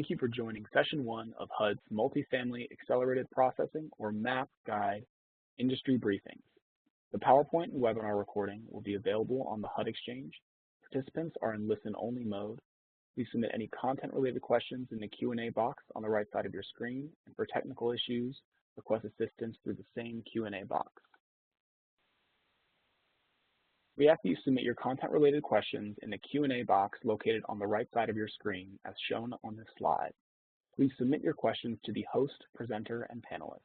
Thank you for joining Session 1 of HUD's Multifamily Accelerated Processing, or MAP Guide, Industry Briefings. The PowerPoint and webinar recording will be available on the HUD Exchange. Participants are in listen-only mode. Please submit any content-related questions in the Q&A box on the right side of your screen, and for technical issues, request assistance through the same Q&A box. We ask that you submit your content-related questions in the Q&A box located on the right side of your screen as shown on this slide. Please submit your questions to the host, presenter, and panelists.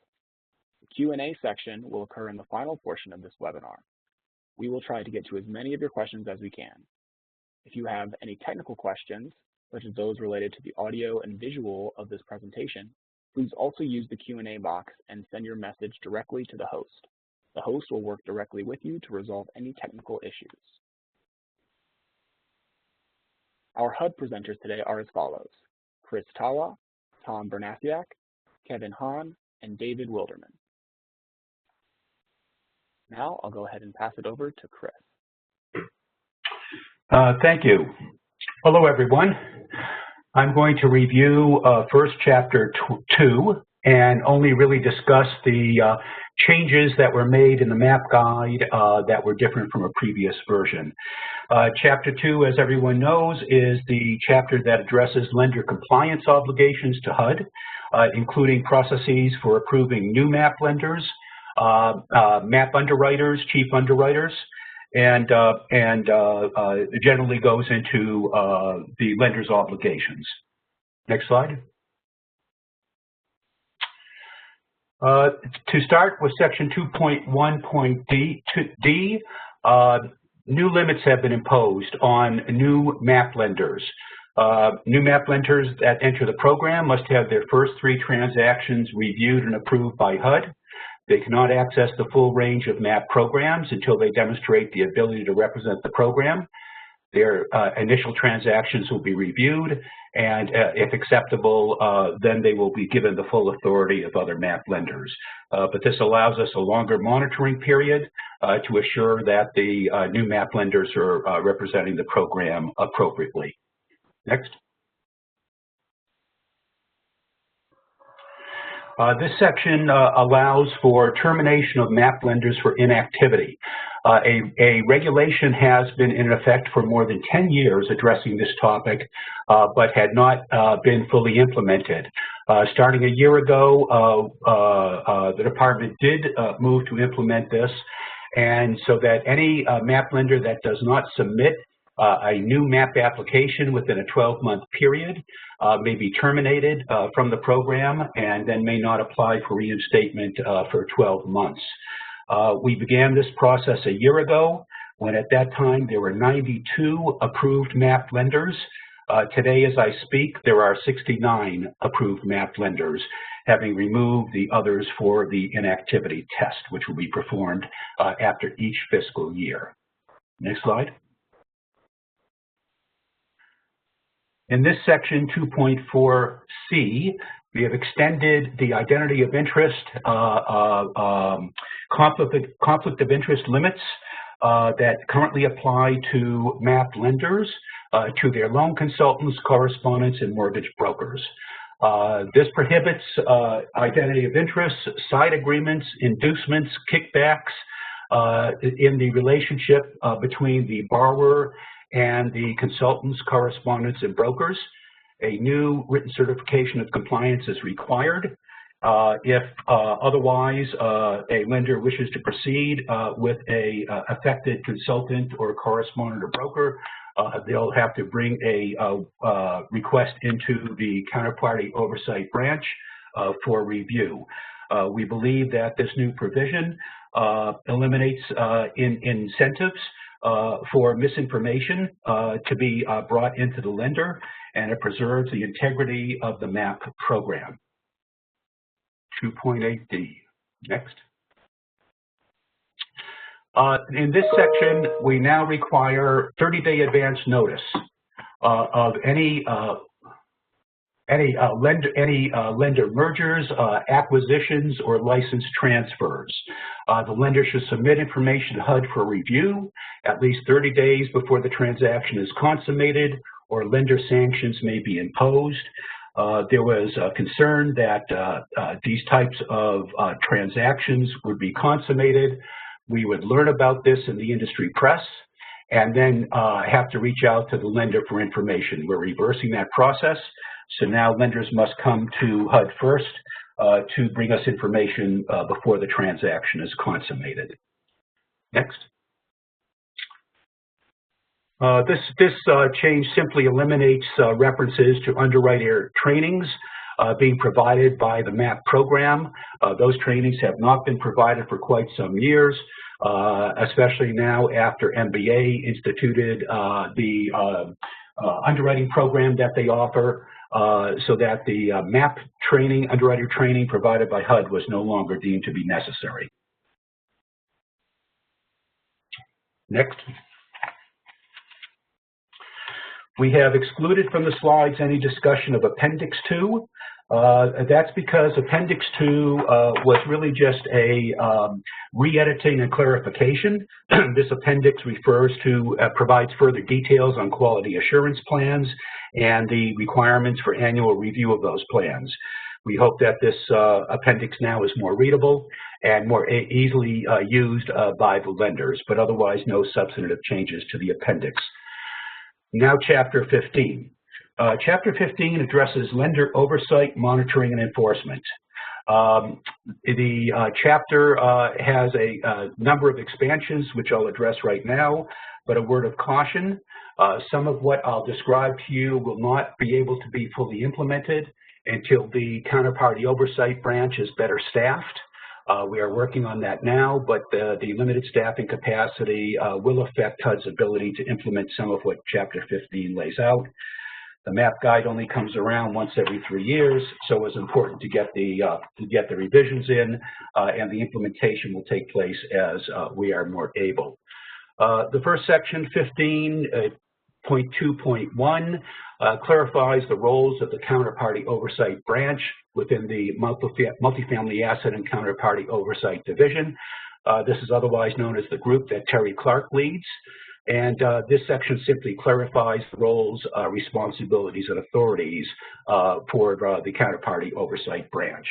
The Q&A section will occur in the final portion of this webinar. We will try to get to as many of your questions as we can. If you have any technical questions, such as those related to the audio and visual of this presentation, please also use the Q&A box and send your message directly to the host. The host will work directly with you to resolve any technical issues. Our HUD presenters today are as follows: Chris Tawa, Tom Bernasiak, Kevin Hahn, and David Wilderman. Now I'll go ahead and pass it over to Chris. Thank you. Hello, everyone. I'm going to review first chapter 2 and only really discuss the changes that were made in the MAP guide that were different from a previous version. Chapter 2, as everyone knows, is the chapter that addresses lender compliance obligations to HUD, including processes for approving new MAP lenders, MAP underwriters, chief underwriters, and it generally goes into the lender's obligations. Next slide. To start with section 2.1.d, new limits have been imposed on new MAP lenders. New MAP lenders that enter the program must have their first 3 transactions reviewed and approved by HUD. They cannot access the full range of MAP programs until they demonstrate the ability to represent the program. Their initial transactions will be reviewed, and if acceptable, then they will be given the full authority of other MAP lenders. But this allows us a longer monitoring period to assure that the new MAP lenders are representing the program appropriately. Next. This section allows for termination of MAP lenders for inactivity. A regulation has been in effect for more than 10 years addressing this topic, but had not been fully implemented. Starting a year ago, the department did move to implement this, and so that any MAP lender that does not submit a new MAP application within a 12-month period may be terminated from the program and then may not apply for reinstatement for 12 months. We began this process a year ago, when at that time there were 92 approved MAP lenders. Today, as I speak, there are 69 approved MAP lenders, having removed the others for the inactivity test, which will be performed after each fiscal year. Next slide. In this section 2.4c, we have extended the identity of interest, conflict of interest limits that currently apply to MAP lenders to their loan consultants, correspondents, and mortgage brokers. This prohibits identity of interest, side agreements, inducements, kickbacks in the relationship between the borrower and the consultants, correspondents, and brokers. A new written certification of compliance is required. If otherwise a lender wishes to proceed with a affected consultant or correspondent or broker, they'll have to bring a request into the counterparty oversight branch for review. We believe that this new provision eliminates incentives for misinformation to be brought into the lender, and it preserves the integrity of the MAP program. 2.8d. Next. In this section, we now require 30-day advance notice of any lender mergers, acquisitions, or license transfers. The lender should submit information to HUD for review at least 30 days before the transaction is consummated, or lender sanctions may be imposed. There was a concern that these types of transactions would be consummated. We would learn about this in the industry press and then have to reach out to the lender for information. We're reversing that process. So now lenders must come to HUD first to bring us information before the transaction is consummated. Next. This change simply eliminates references to underwriter trainings being provided by the MAP program. Those trainings have not been provided for quite some years, especially now after MBA instituted the underwriting program that they offer, so that the MAP training, underwriter training provided by HUD was no longer deemed to be necessary. Next. We have excluded from the slides any discussion of Appendix 2. That's because Appendix 2 was really just a re-editing and clarification. This appendix refers to, provides further details on quality assurance plans and the requirements for annual review of those plans. We hope that this appendix now is more readable and more easily used by the lenders, but otherwise no substantive changes to the appendix. Now, Chapter 15. Chapter 15 addresses lender oversight, monitoring, and enforcement. The chapter has a number of expansions, which I'll address right now, but a word of caution. Some of what I'll describe to you will not be able to be fully implemented until the counterparty oversight branch is better staffed. We are working on that now, but the limited staffing capacity will affect HUD's ability to implement some of what Chapter 15 lays out. The MAP guide only comes around once every 3 years, so it's important to get the revisions in, and the implementation will take place as we are more able. The first section, 15.2.1, clarifies the roles of the counterparty oversight branch within the Multifamily Asset and Counterparty Oversight Division. This is otherwise known as the group that Terry Clark leads. And this section simply clarifies the roles, responsibilities, and authorities for the counterparty oversight branch.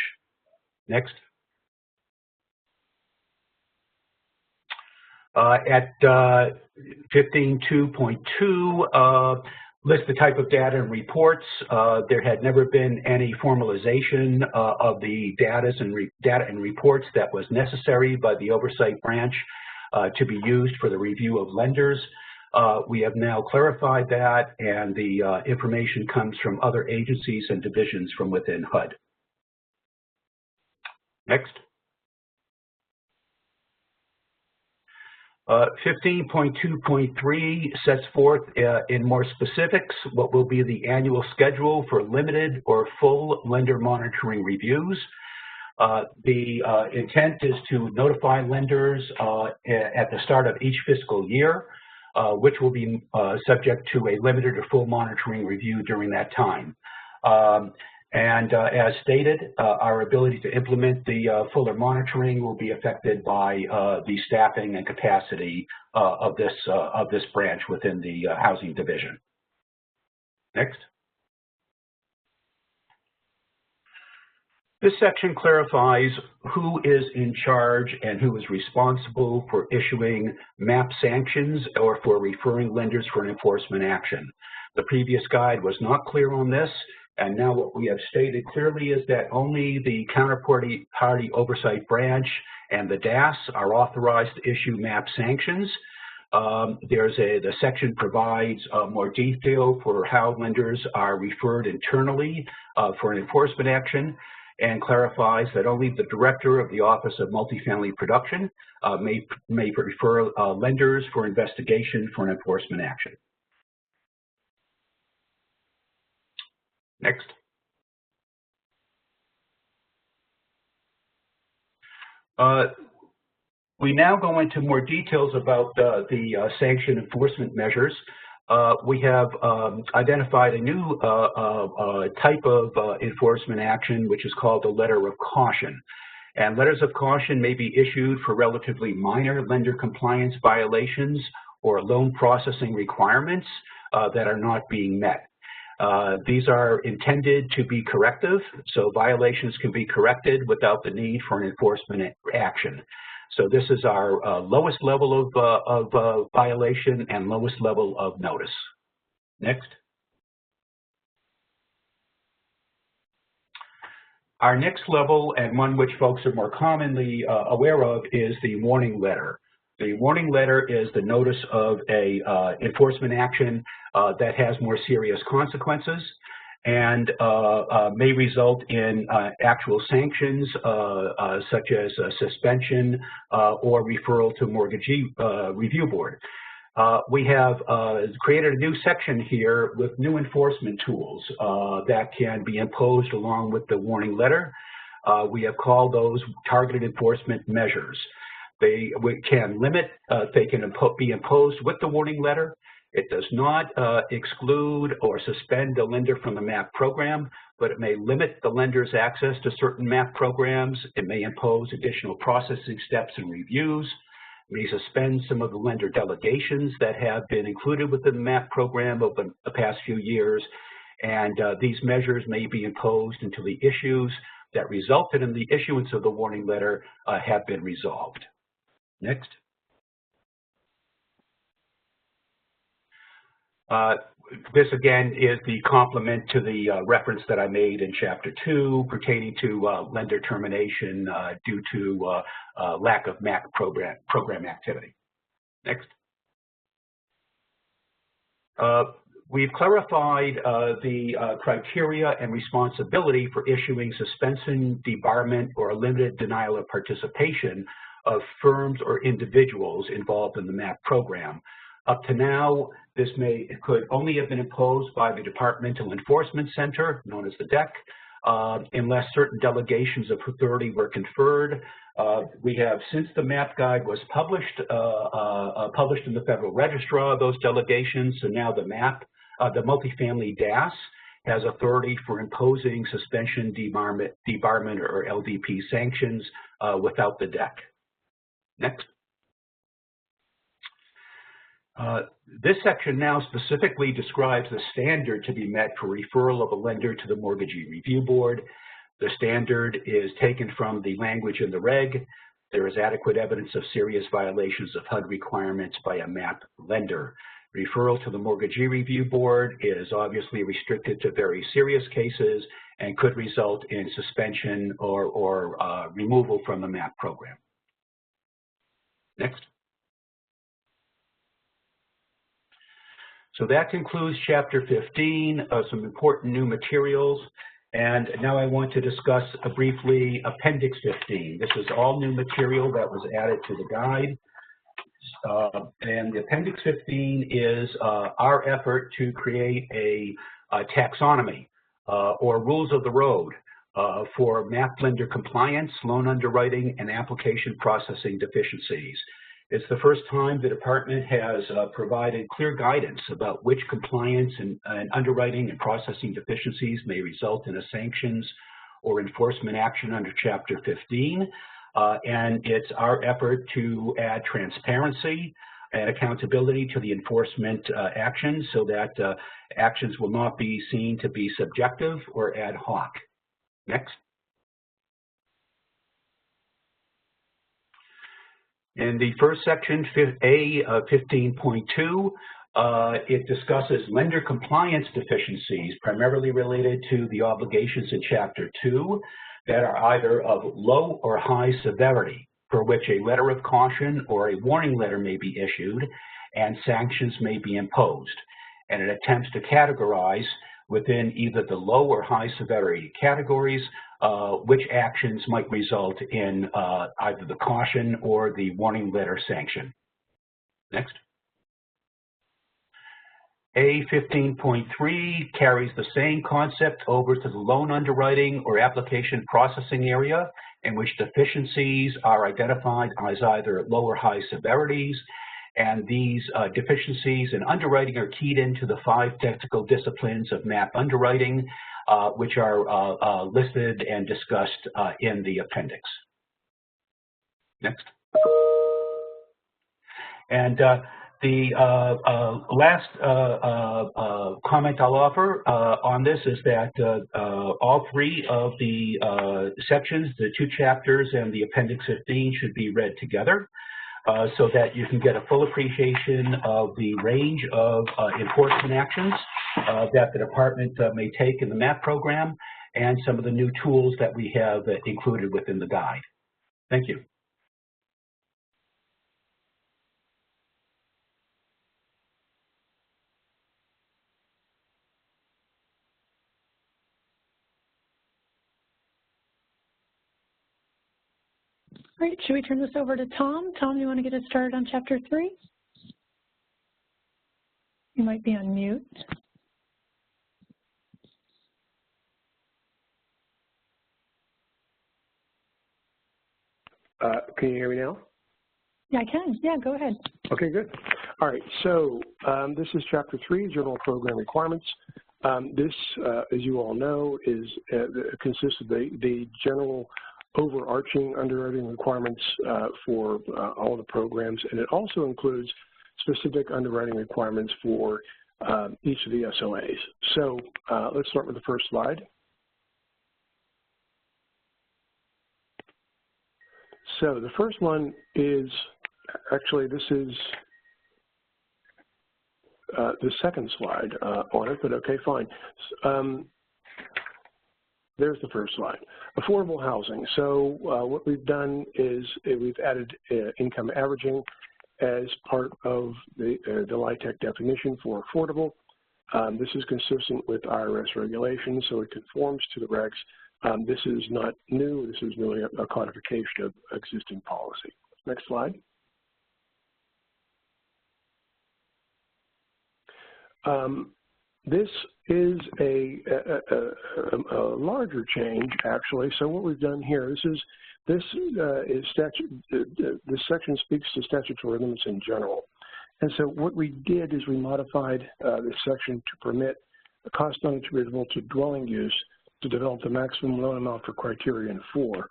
Next. At 15.2.2, list the type of data and reports. There had never been any formalization of the data and reports that was necessary by the oversight branch to be used for the review of lenders. We have now clarified that, and the information comes from other agencies and divisions from within HUD. Next. 15.2.3 sets forth in more specifics what will be the annual schedule for limited or full lender monitoring reviews. The intent is to notify lenders at the start of each fiscal year, which will be subject to a limited or full monitoring review during that time. As stated, our ability to implement the fuller monitoring will be affected by the staffing and capacity of this branch within the housing division. Next. This section clarifies who is in charge and who is responsible for issuing MAP sanctions or for referring lenders for an enforcement action. The previous guide was not clear on this. And now what we have stated clearly is that only the counterparty oversight branch and the DAS are authorized to issue MAP sanctions. The section provides more detail for how lenders are referred internally for an enforcement action, and clarifies that only the director of the Office of Multifamily Production may refer lenders for investigation for an enforcement action. Next. We now go into more details about the sanction enforcement measures. We have identified a new type of enforcement action, which is called a letter of caution. And letters of caution may be issued for relatively minor lender compliance violations or loan processing requirements that are not being met. These are intended to be corrective, so violations can be corrected without the need for an enforcement action. So this is our lowest level of violation and lowest level of notice. Next. Our next level, and one which folks are more commonly aware of, is the warning letter. The warning letter is the notice of a enforcement action that has more serious consequences and may result in actual sanctions such as suspension or referral to mortgagee review board. We have created a new section here with new enforcement tools that can be imposed along with the warning letter. We have called those targeted enforcement measures. They can limit, they can be imposed with the warning letter. It does not exclude or suspend the lender from the MAP program, but it may limit the lender's access to certain MAP programs. It may impose additional processing steps and reviews. It may suspend some of the lender delegations that have been included within the MAP program over the past few years. And these measures may be imposed until the issues that resulted in the issuance of the warning letter have been resolved. Next. This again is the complement to the reference that I made in Chapter 2 pertaining to lender termination due to lack of MAP program activity. Next. We've clarified the criteria and responsibility for issuing suspension, debarment, or a limited denial of participation of firms or individuals involved in the MAP program. Up to now, this could only have been imposed by the Departmental Enforcement Center, known as the DEC, unless certain delegations of authority were conferred. We have, since the MAP guide was published in the Federal Register, those delegations, so now the MAP, the multifamily DAS, has authority for imposing suspension, debarment, or LDP sanctions without the DEC. Next. This section now specifically describes the standard to be met for referral of a lender to the Mortgagee Review Board. The standard is taken from the language in the reg. There is adequate evidence of serious violations of HUD requirements by a MAP lender. Referral to the Mortgagee Review Board is obviously restricted to very serious cases and could result in suspension or removal from the MAP program. Next. So that concludes Chapter 15 of some important new materials. And now I want to discuss briefly Appendix 15. This is all new material that was added to the guide. And the Appendix 15 is our effort to create a taxonomy or rules of the road for MAP lender compliance, loan underwriting, and application processing deficiencies. It's the first time the department has provided clear guidance about which compliance and underwriting and processing deficiencies may result in a sanctions or enforcement action under Chapter 15. And it's our effort to add transparency and accountability to the enforcement actions so that actions will not be seen to be subjective or ad hoc. Next. In the first section, A of 15.2, it discusses lender compliance deficiencies primarily related to the obligations in Chapter 2 that are either of low or high severity, for which a letter of caution or a warning letter may be issued and sanctions may be imposed. And it attempts to categorize within either the low or high severity categories which actions might result in either the caution or the warning letter sanction. Next. A 15.3 carries the same concept over to the loan underwriting or application processing area, in which deficiencies are identified as either low or high severities, and these deficiencies in underwriting are keyed into the 5 technical disciplines of MAP underwriting, which are listed and discussed in the appendix. Next. And The last comment I'll offer on this is that all three of the sections, the 2 chapters and the Appendix 15, should be read together so that you can get a full appreciation of the range of enforcement actions that the department may take in the MAP program and some of the new tools that we have included within the guide. Thank you. Great. Should we turn this over to Tom? Tom, you want to get us started on Chapter 3? You might be on mute. Can you hear me now? Yeah, I can. Yeah, go ahead. Okay, good. All right, so this is Chapter 3, General Program Requirements. This, as you all know, is consists of the general overarching underwriting requirements for all the programs, and it also includes specific underwriting requirements for each of the SOAs. So let's start with the first slide. So the first one is, actually this is the second slide on it, but okay, fine. There's the first slide. Affordable housing. So what we've done is we've added income averaging as part of the LIHTC definition for affordable. This is consistent with IRS regulations, so it conforms to the regs. This is not new. This is really a codification of existing policy. Next slide. This is a larger change, actually. So what we've done here, this section speaks to statutory limits in general. And so what we did is we modified this section to permit a cost unattributable to dwelling use to develop the maximum loan amount for criterion 4,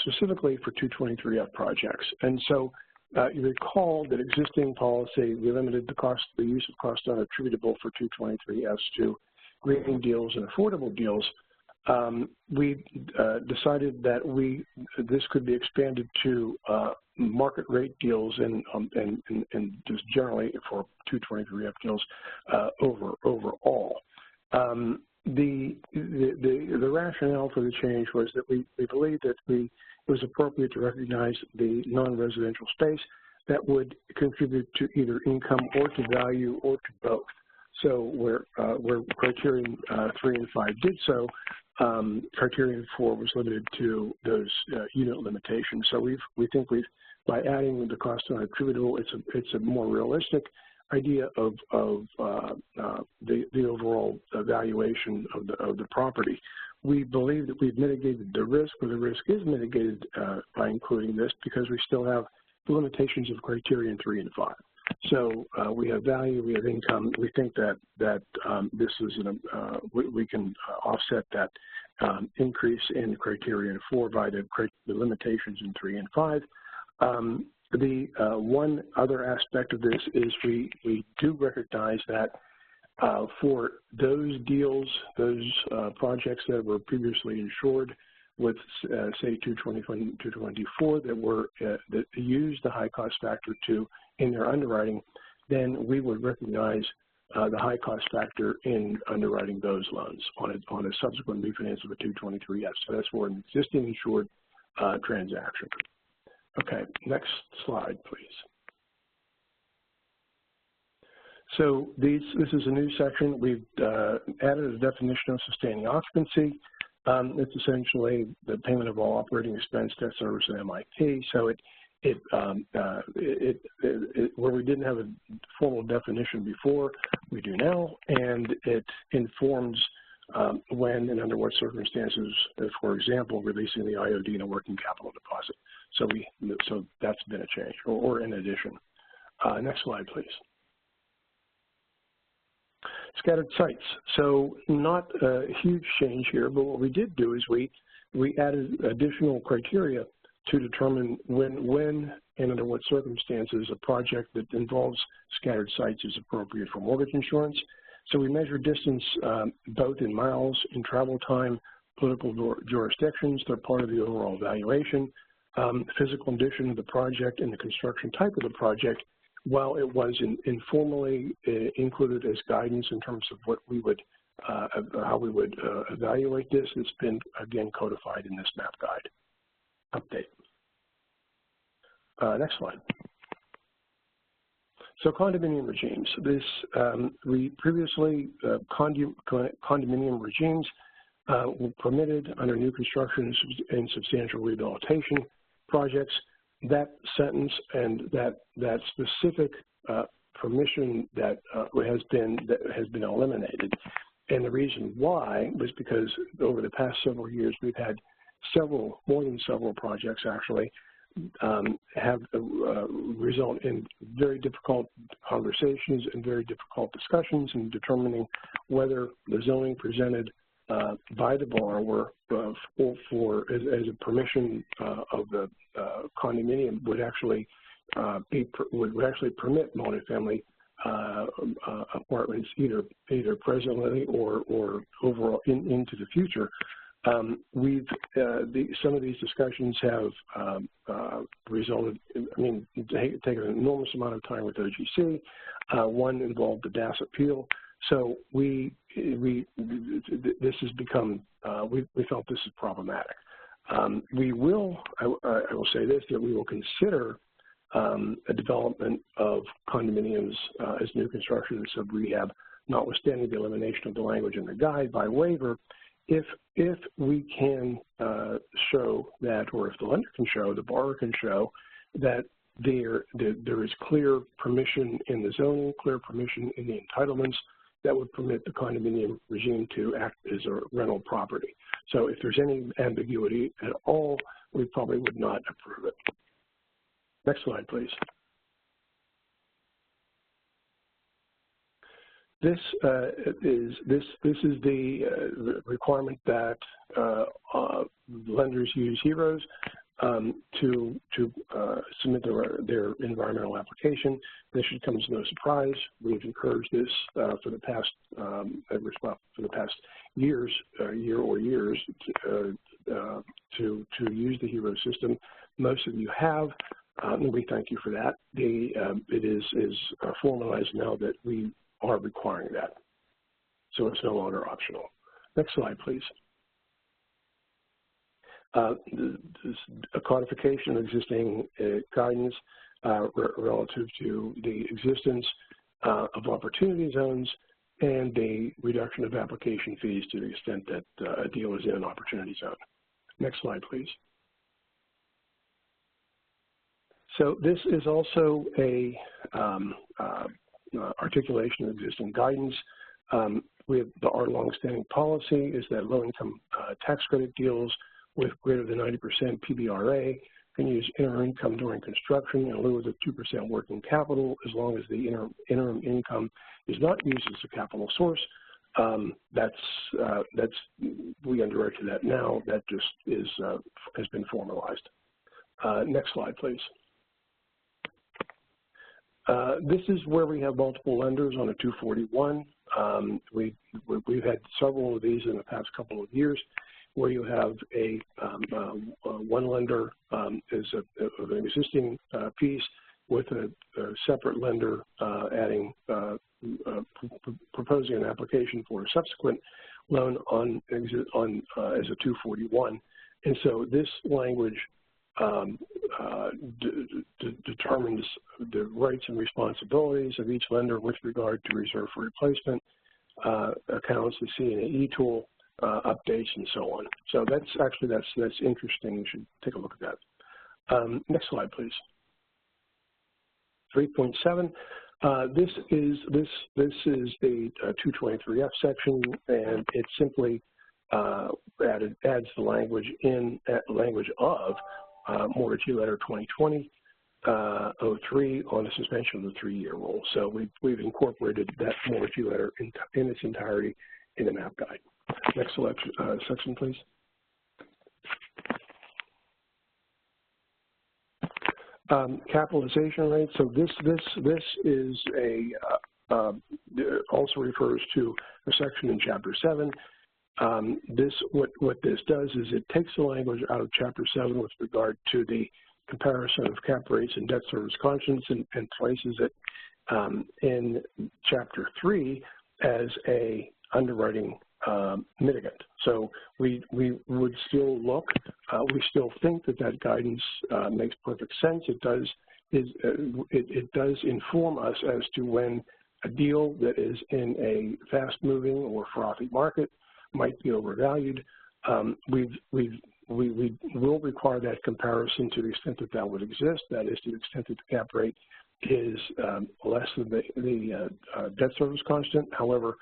specifically for 223F projects. And so you recall that existing policy, we limited the use of cost unattributable for 223Fs to green deals and affordable deals. We decided that this could be expanded to market rate deals and just generally for 223F deals overall. The rationale for the change was that we believed that it was appropriate to recognize the non-residential space that would contribute to either income or to value or to both. So where criterion 3 and 5 did so, criterion 4 was limited to those unit limitations. So we think by adding the cost unattributable, it's a more realistic idea of the overall evaluation of the property. We believe that we've mitigated the risk, or the risk is mitigated by including this, because we still have the limitations of criterion 3 and 5. So we have value, we have income. We think that this is we can offset that increase in criterion 4 by the limitations in 3 and 5. The one other aspect of this is we do recognize that for those deals, those projects that were previously insured with, say, 224 that used the high cost factor in their underwriting, then we would recognize the high cost factor in underwriting those loans on a subsequent refinance of a 223F. So that's for an existing insured transaction. Okay, next slide, please. So this is a new section. We've added a definition of sustaining occupancy. It's essentially the payment of all operating expense, debt service, and MIP. So where we didn't have a formal definition before, we do now, and it informs when and under what circumstances, for example, releasing the IOD in a working capital deposit. So that's been a change, or in addition. Next slide, please. Scattered sites. So not a huge change here, but what we did do is we added additional criteria to determine when and under what circumstances a project that involves scattered sites is appropriate for mortgage insurance. So we measure distance both in miles, in travel time, political jurisdictions. They're part of the overall evaluation. Physical condition of the project and the construction type of the project, while it was informally included as guidance in terms of what we would, how we would evaluate this, it's been again codified in this map guide. Update. Next slide. So condominium regimes. This we previously condominium regimes were permitted under new construction and substantial rehabilitation projects. That sentence and that specific permission that has been eliminated, and the reason why was because over the past several years we've had more than several projects actually have result in very difficult conversations and very difficult discussions in determining whether the zoning presented by the borrower as a permission of the condominium would actually permit multifamily apartments either presently or overall into the future. Some of these discussions have resulted in, taken an enormous amount of time with OGC. One involved the DAS appeal. So this has become, we felt this is problematic. I will say this, that we will consider a development of condominiums as new construction and sub-rehab, notwithstanding the elimination of the language in the guide by waiver, if we can show that, or if the lender can show, the borrower can show that there is clear permission in the zoning, clear permission in the entitlements that would permit the condominium regime to act as a rental property. So if there's any ambiguity at all, we probably would not approve it. Next slide, please. This is the requirement that lenders use HEROES to submit their environmental application. This should come as no surprise. We've encouraged this for the past years, years to use the HEROES system. Most of you have. And we thank you for that. It is formalized now that we are requiring that. So it's no longer optional. Next slide, please. A codification of existing guidance relative to the existence of opportunity zones and the reduction of application fees to the extent that a deal is in an opportunity zone. Next slide, please. So this is also a articulation of existing guidance. Our longstanding policy is that low-income tax credit deals with greater than 90% PBRA can use interim income during construction in lieu of the 2% working capital as long as the interim income is not used as a capital source. We underwrite to that now. That just has been formalized. Next slide, please. This is where we have multiple lenders on a 241. We've had several of these in the past couple of years, where you have one lender is of an existing piece with a separate lender adding proposing an application for a subsequent loan as a 241, and so this language determines the rights and responsibilities of each lender with regard to reserve for replacement accounts, the C&E tool, updates, and so on. So that's interesting. You should take a look at that. Next slide, please. 3.7. This is the 223F section, and it simply adds the language of Mortgagee Letter 2020-03 on the suspension of the 3-year rule. So we've incorporated that Mortgagee Letter in its entirety in the map guide. Next section, please. Capitalization rate. So this is also refers to a section in Chapter 7. What this does is it takes the language out of Chapter 7 with regard to the comparison of cap rates and debt service constants and places it in Chapter 3 as a underwriting mitigant. So we would still look. We still think that guidance makes perfect sense. It does inform us as to when a deal that is in a fast-moving or frothy market might be overvalued. We will require that comparison to the extent that would exist. That is, to the extent that the cap rate is less than the debt service constant. However,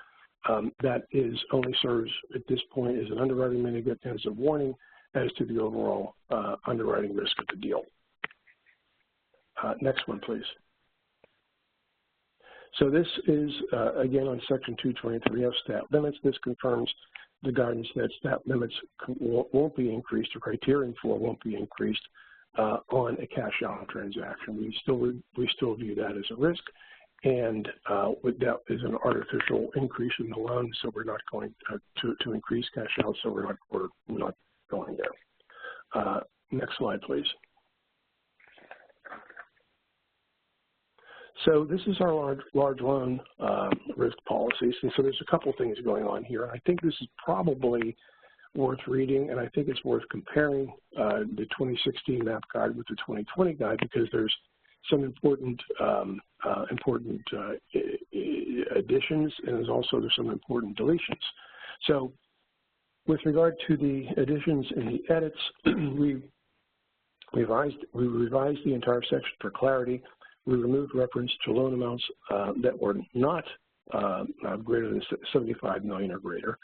that only serves at this point as an underwriting mitigant and as a warning as to the overall underwriting risk of the deal. Next one, please. So this is, again, on Section 223F stat limits. This confirms the guidance that stat limits won't be increased, or criterion for won't be increased on a cash out transaction. We still view that as a risk, and that is an artificial increase in the loan, so we're not going to increase cash out, so we're not going there. Next slide, please. So this is our large loan risk policies, and so there's a couple things going on here. I think this is probably worth reading, and I think it's worth comparing the 2016 MAP guide with the 2020 guide, because there's some important additions, and there's some important deletions. So with regard to the additions and the edits, we revised the entire section for clarity. We removed reference to loan amounts that were not greater than $75 million or greater.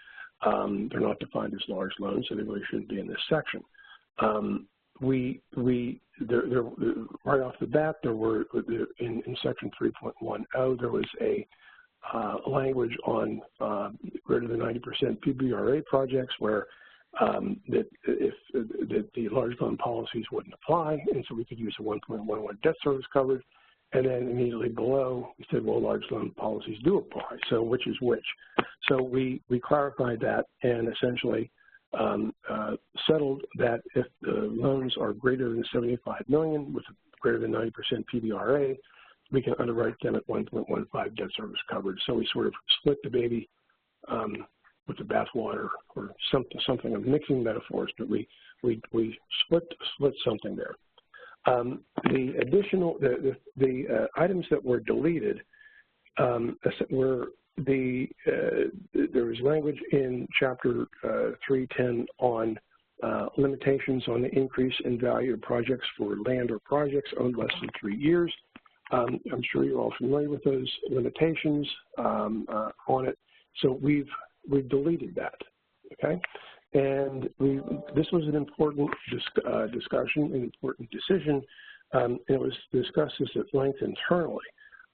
They're not defined as large loans, so they really shouldn't be in this section. Right off the bat, there were in Section 3.10, there was a language on greater than 90% PBRA projects where that the large loan policies wouldn't apply, and so we could use a 1.11 debt service coverage. And then immediately below, we said, well, large loan policies do apply, so which is which? So we clarified that and essentially settled that if the loans are greater than $75 million with greater than 90% PBRA, we can underwrite them at 1.15 debt service coverage. So we sort of split the baby with the bathwater, or something of mixing metaphors, but we split something there. The additional, the items that were deleted were there was language in Chapter 310 on limitations on the increase in value of projects for land or projects owned less than 3 years. I'm sure you're all familiar with those limitations on it. So we've deleted that, okay? And this was an important discussion, an important decision. It was discussed at length internally.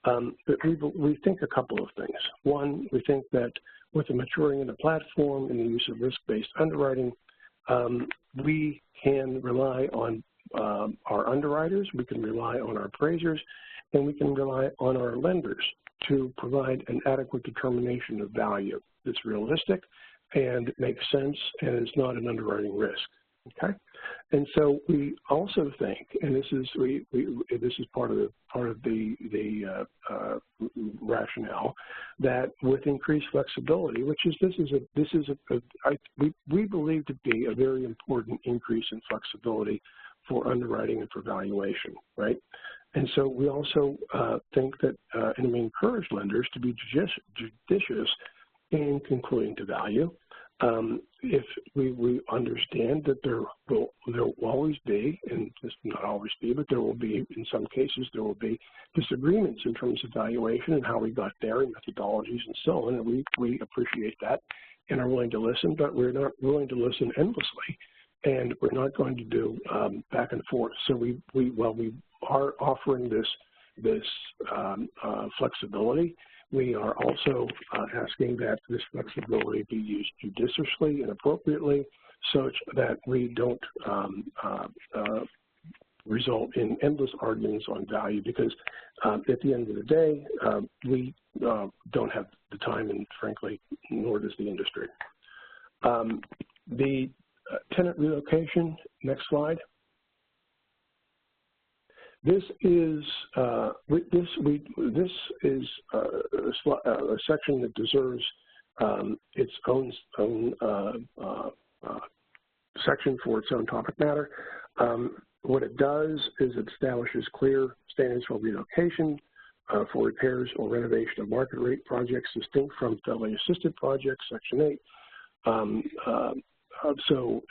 But we think a couple of things. One, we think that with the maturing of the platform and the use of risk-based underwriting, we can rely on our underwriters, we can rely on our appraisers, and we can rely on our lenders to provide an adequate determination of value that's realistic and makes sense and is not an underwriting risk. Okay, and so we also think, and this is this is part of the rationale, that with increased flexibility, we believe to be a very important increase in flexibility for underwriting and for valuation, right? And so we also think that, and we encourage lenders to be judicious in concluding to value. If we understand that there will always be, and this not always be, but there will be, in some cases, there will be disagreements in terms of valuation and how we got there and methodologies and so on, and we appreciate that and are willing to listen, but we're not willing to listen endlessly, and we're not going to do back and forth. So while we are offering this flexibility, we are also asking that this flexibility be used judiciously and appropriately, such that we don't result in endless arguments on value because at the end of the day, we don't have the time, and frankly, nor does the industry. The tenant relocation, next slide. This is a section that deserves its own section for its own topic matter. What it does is it establishes clear standards for relocation for repairs or renovation of market rate projects distinct from federally assisted projects, Section 8. So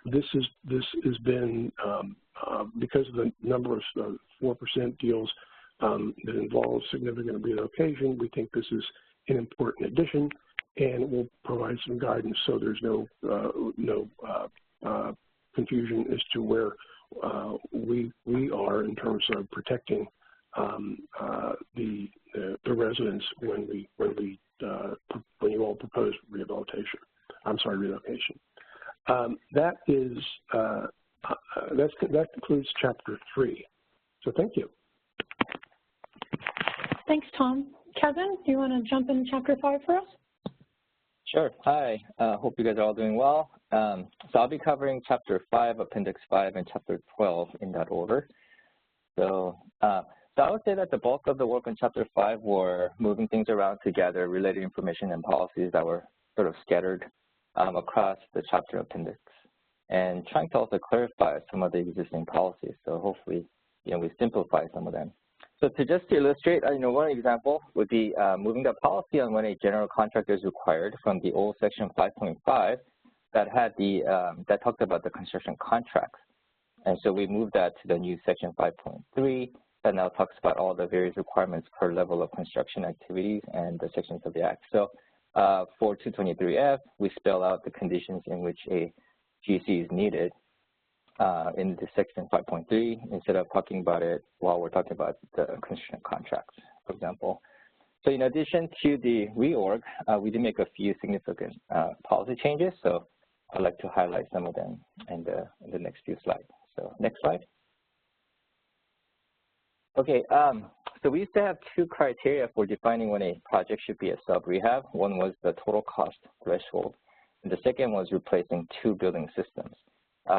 this has been because of the number of 4% deals that involve significant relocation. We think this is an important addition, and will provide some guidance so there's no confusion as to where we are in terms of protecting the residents when you all propose rehabilitation. I'm sorry, relocation. That concludes Chapter 3. So thank you. Thanks, Tom. Kevin, do you want to jump in Chapter 5 for us? Sure. Hi. Hope you guys are all doing well. So I'll be covering Chapter 5, Appendix 5, and Chapter 12 in that order. So I would say that the bulk of the work in Chapter 5 were moving things around to gather related information and policies that were sort of scattered across the chapter appendix, and trying to also clarify some of the existing policies. So hopefully, we simplify some of them. So to just illustrate, one example would be moving the policy on when a general contractor is required from the old Section 5.5 that had that talked about the construction contracts. And so we moved that to the new Section 5.3 that now talks about all the various requirements per level of construction activities and the sections of the Act. So for 223F, we spell out the conditions in which a GC is needed in the Section 5.3 instead of talking about it while we're talking about the construction contracts, for example. So in addition to the reorg, we did make a few significant policy changes. So I'd like to highlight some of them in the next few slides. So next slide. Okay, so we used to have two criteria for defining when a project should be a sub-rehab. One was the total cost threshold, and the second was replacing two building systems.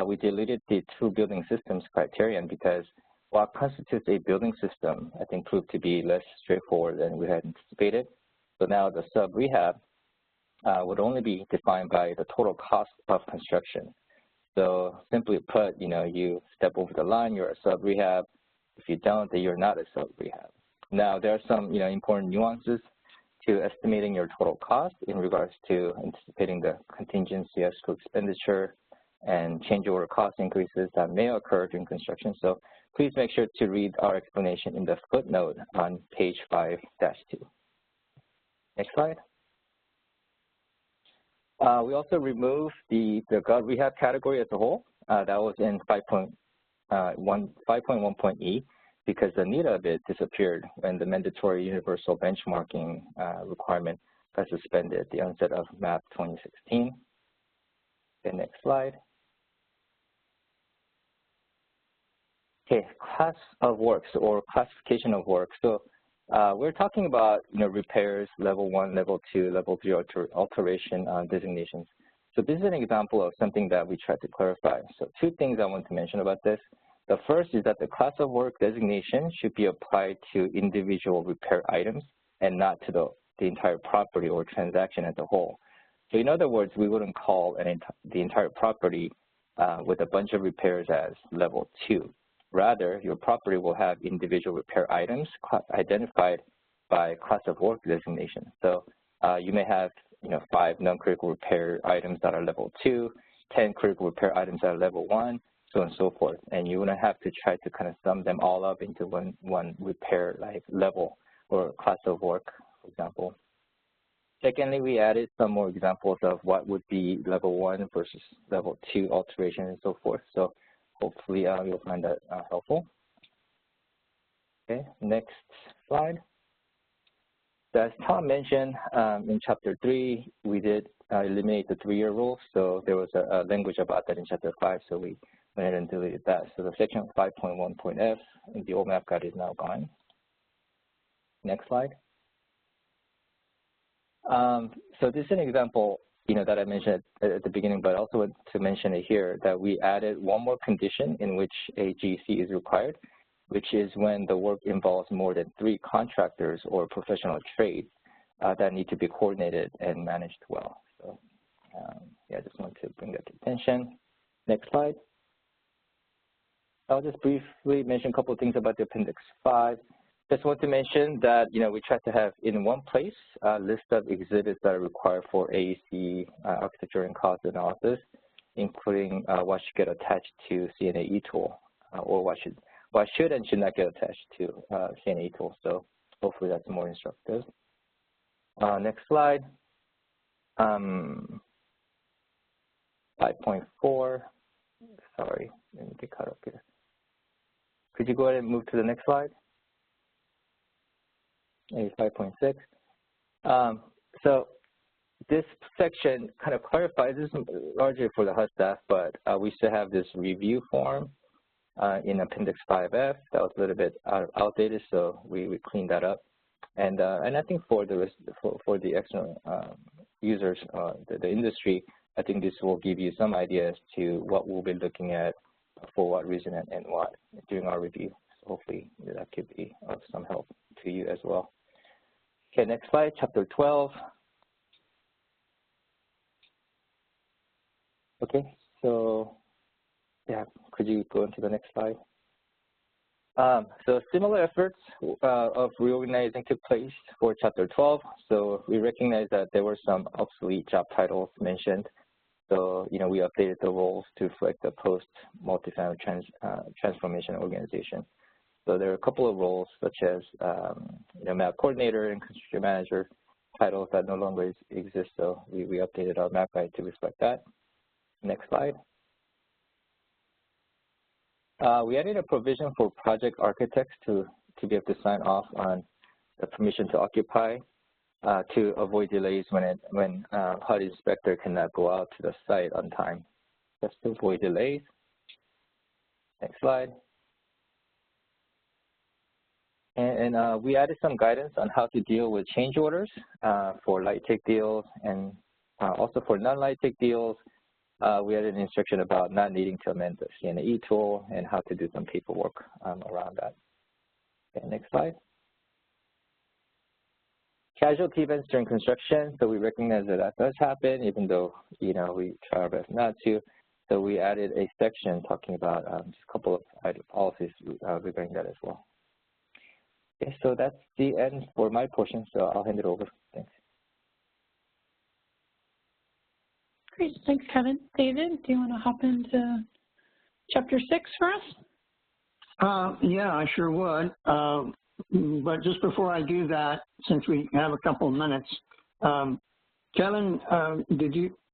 We deleted the two building systems criterion because what constitutes a building system, I think, proved to be less straightforward than we had anticipated. So now the sub-rehab would only be defined by the total cost of construction. So simply put, you step over the line, you're a sub-rehab. If you don't, then you're not a sub-rehab. Now, there are some important nuances to estimating your total cost in regards to anticipating the contingency escrow expenditure and change order cost increases that may occur during construction. So please make sure to read our explanation in the footnote on page 5-2. Next slide. We also removed the GUD rehab category as a whole. That was in 5.1.e because the need of it disappeared when the mandatory universal benchmarking requirement got suspended at the onset of MAP 2016. Okay, next slide. Okay, class of works or classification of work. So we're talking about repairs, level 1, level 2, level 3 alteration designations. So this is an example of something that we tried to clarify. So two things I want to mention about this. The first is that the class of work designation should be applied to individual repair items and not to the entire property or transaction as a whole. So in other words, we wouldn't call the entire property with a bunch of repairs as level 2. Rather, your property will have individual repair items identified by class of work designation. So you may have 5 non-critical repair items that are level 2, 10 critical repair items that are level 1, so on and so forth. And you wouldn't have to try to kind of sum them all up into one repair like level or class of work, for example. Secondly, we added some more examples of what would be level 1 versus level 2 alteration and so forth. So hopefully you'll find that helpful. Okay, next slide. So as Tom mentioned, in Chapter 3, we did eliminate the 3-year rule. So there was a language about that in Chapter 5, so we went ahead and deleted that. So the section 5.1.f in the old map guide is now gone. Next slide. So this is an example, that I mentioned at the beginning, but also want to mention it here, that we added one more condition in which a GC is required, which is when the work involves more than 3 contractors or professional trades that need to be coordinated and managed well. So yeah, I just want to bring that to attention. Next slide. I'll just briefly mention a couple of things about the Appendix 5. Just want to mention that, we try to have in one place a list of exhibits that are required for AEC architecture and cost analysis, including what should get attached to CNA eTool, or what should and should not get attached to CNA eTool. So hopefully that's more instructive. Next slide. 5.4. Sorry, let me get caught up here. Could you go ahead and move to the next slide? 5.6. So this section kind of clarifies, this is largely for the HUD staff, but we still have this review form in Appendix 5F that was a little bit outdated, so we cleaned that up. And I think for the rest, for the external users, the industry, I think this will give you some idea as to what we'll be looking at for what reason and what during our review. So hopefully that could be of some help to you as well. Okay, next slide, chapter 12. Okay, so yeah, could you go into the next slide? So similar efforts of reorganizing took place for chapter 12. So we recognize that there were some obsolete job titles mentioned. So, we updated the roles to reflect the post-multifamily transformation organization. So there are a couple of roles such as, map coordinator and construction manager titles that no longer exist. So we updated our map guide to reflect that. Next slide. We added a provision for project architects to be able to sign off on the permission to occupy to avoid delays when HUD inspector cannot go out to the site on time. Just to avoid delays. Next slide. And we added some guidance on how to deal with change orders for light tech deals, and also for non-light tech deals. We added an instruction about not needing to amend the CNA eTool and how to do some paperwork around that. Okay, next slide. Casualty events during construction. So we recognize that does happen, even though we try our best not to. So we added a section talking about just a couple of policies regarding that as well. Okay, so that's the end for my portion. So I'll hand it over. Thanks. Great, thanks, Kevin. David, do you want to hop into chapter 6 for us? Yeah, I sure would. But just before I do that, since we have a couple of minutes, Kevin,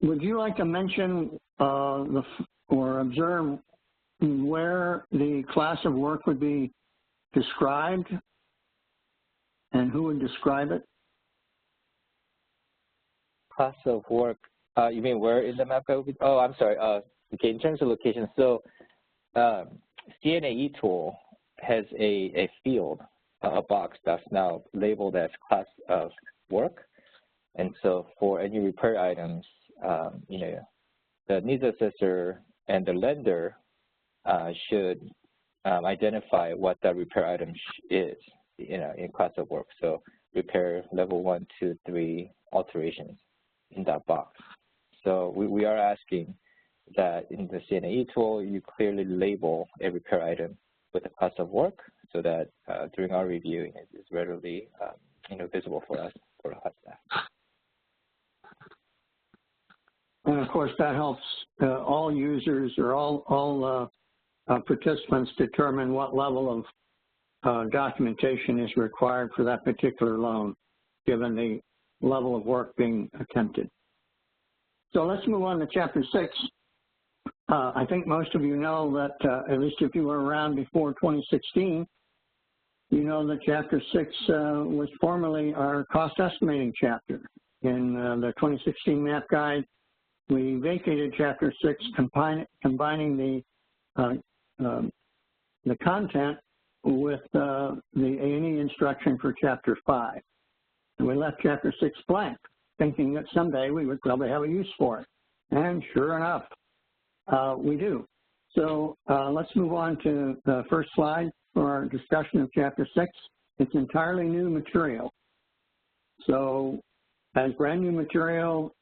would you like to mention or observe where the class of work would be described and who would describe it? Class of work. You mean where in the map guide? Oh, I'm sorry. Okay, in terms of location, so CNA eTool has a field, a box that's now labeled as class of work. And so for any repair items, the needs assessor and the lender should identify what that repair item is, in class of work. So repair level 1, 2, 3 alterations in that box. So we are asking that in the CNA eTool, you clearly label a repair item with a class of work so that during our review, it is readily visible for us, for the HUD staff. And of course, that helps all users or all participants determine what level of documentation is required for that particular loan, given the level of work being attempted. So let's move on to Chapter 6. I think most of you know that, at least if you were around before 2016, you know that Chapter 6 was formerly our cost estimating chapter. In the 2016 map guide, we vacated Chapter 6, combining the the content with the A&E instruction for Chapter 5. And we left Chapter 6 blank, thinking that someday we would probably have a use for it. And sure enough, we do. So let's move on to the first slide for our discussion of Chapter 6. It's entirely new material. So as brand new material,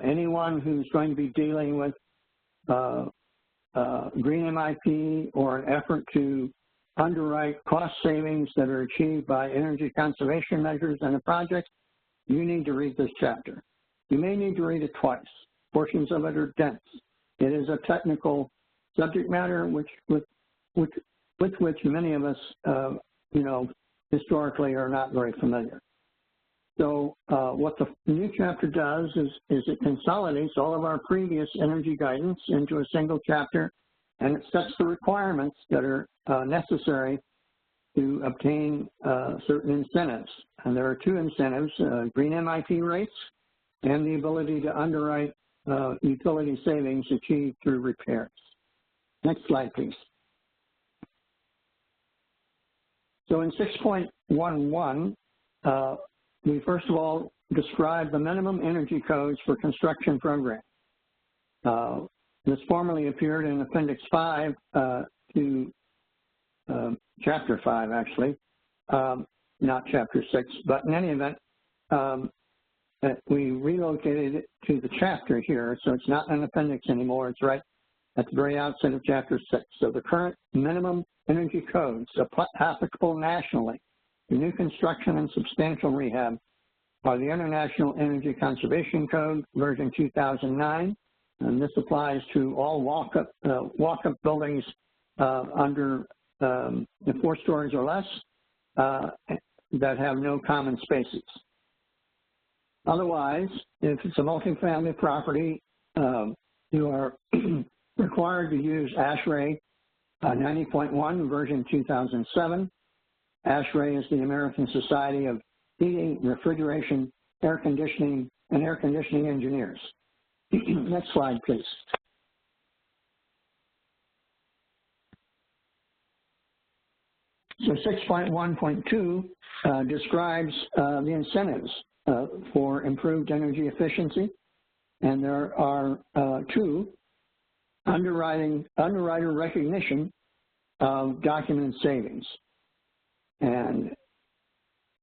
anyone who's going to be dealing with green MIP or an effort to underwrite cost savings that are achieved by energy conservation measures in a project, you need to read this chapter. You may need to read it twice. Portions of it are dense. It is a technical subject matter with which many of us, historically are not very familiar. So what the new chapter does is it consolidates all of our previous energy guidance into a single chapter, and it sets the requirements that are necessary to obtain certain incentives. And there are two incentives, green MIP rates and the ability to underwrite utility savings achieved through repairs. Next slide, please. So in 6.11, we first of all describe the minimum energy codes for construction programs. This formerly appeared in Appendix 5 to Chapter 5, actually, not Chapter 6. But in any event, we relocated it to the chapter here, so it's not an appendix anymore. It's right at the very outset of Chapter 6. So the current minimum energy codes applicable nationally to new construction and substantial rehab are the International Energy Conservation Code, version 2009, and this applies to all walk-up buildings under 4 stories or less that have no common spaces. Otherwise, if it's a multifamily property, you are required to use ASHRAE 90.1, version 2007. ASHRAE is the American Society of Heating, Refrigeration, Air Conditioning, and Air Conditioning Engineers. Next slide, please. So 6.1.2 describes the incentives for improved energy efficiency, and there are 2: underwriter recognition of documented savings. And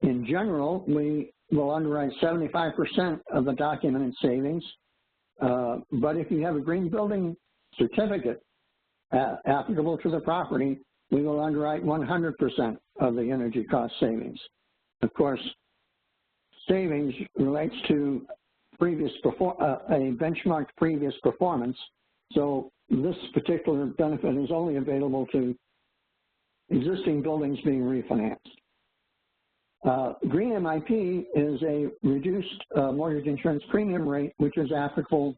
in general, we will underwrite 75% of the documented savings, but if you have a green building certificate applicable to the property, we will underwrite 100% of the energy cost savings. Of course, savings relates to a benchmarked previous performance, so this particular benefit is only available to existing buildings being refinanced. Green MIP is a reduced mortgage insurance premium rate, which is applicable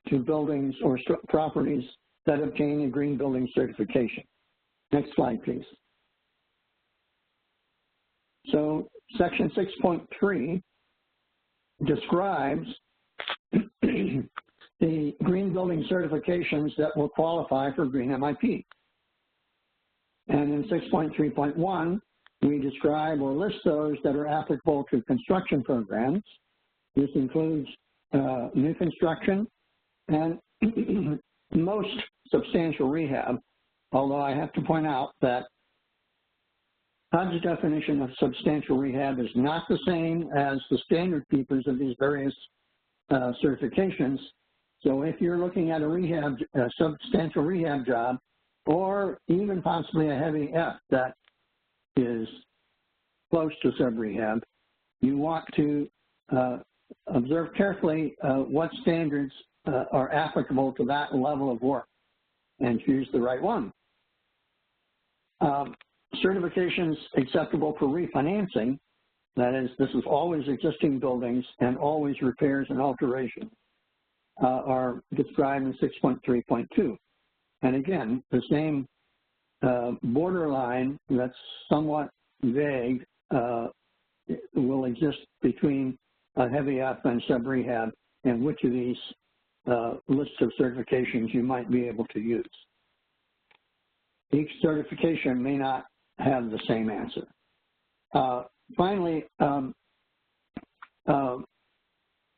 to buildings or properties that obtain a green building certification. Next slide, please. So section 6.3 describes the green building certifications that will qualify for green MIP. And in 6.3.1, we describe or list those that are applicable to construction programs. This includes new construction and most substantial rehab, although I have to point out that HUD's definition of substantial rehab is not the same as the standard keepers of these various certifications. So if you're looking at a substantial rehab job, or even possibly a heavy F that is close to sub-rehab, you want to observe carefully what standards are applicable to that level of work and choose the right one. Certifications acceptable for refinancing, that is, this is always existing buildings and always repairs and alterations, are described in 6.3.2. And again, the same borderline that's somewhat vague will exist between a heavy F and sub-rehab, and which of these lists of certifications you might be able to use. each certification may not have the same answer. Finally,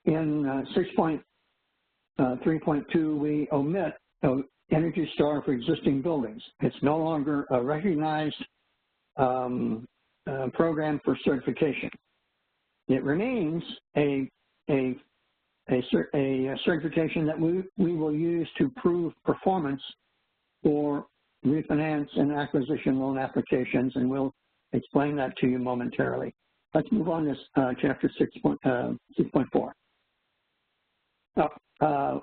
in 6.3.2, we omit Energy Star for existing buildings. It's no longer a recognized program for certification. It remains a certification that we will use to prove performance for refinance and acquisition loan applications, and we'll explain that to you momentarily. Let's move on to chapter 6.4.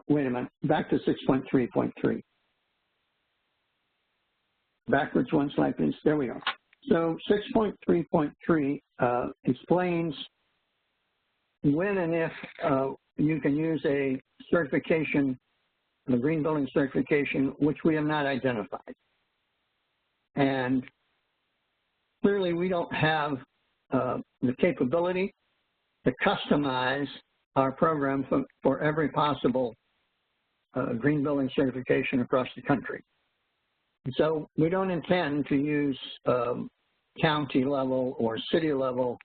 Wait a minute, back to 6.3.3. Backwards one slide, please. There we go. So 6.3.3 explains when and if you can use a certification, the green building certification, which we have not identified. And clearly we don't have the capability to customize our program for every possible green building certification across the country. And so we don't intend to use county level or city level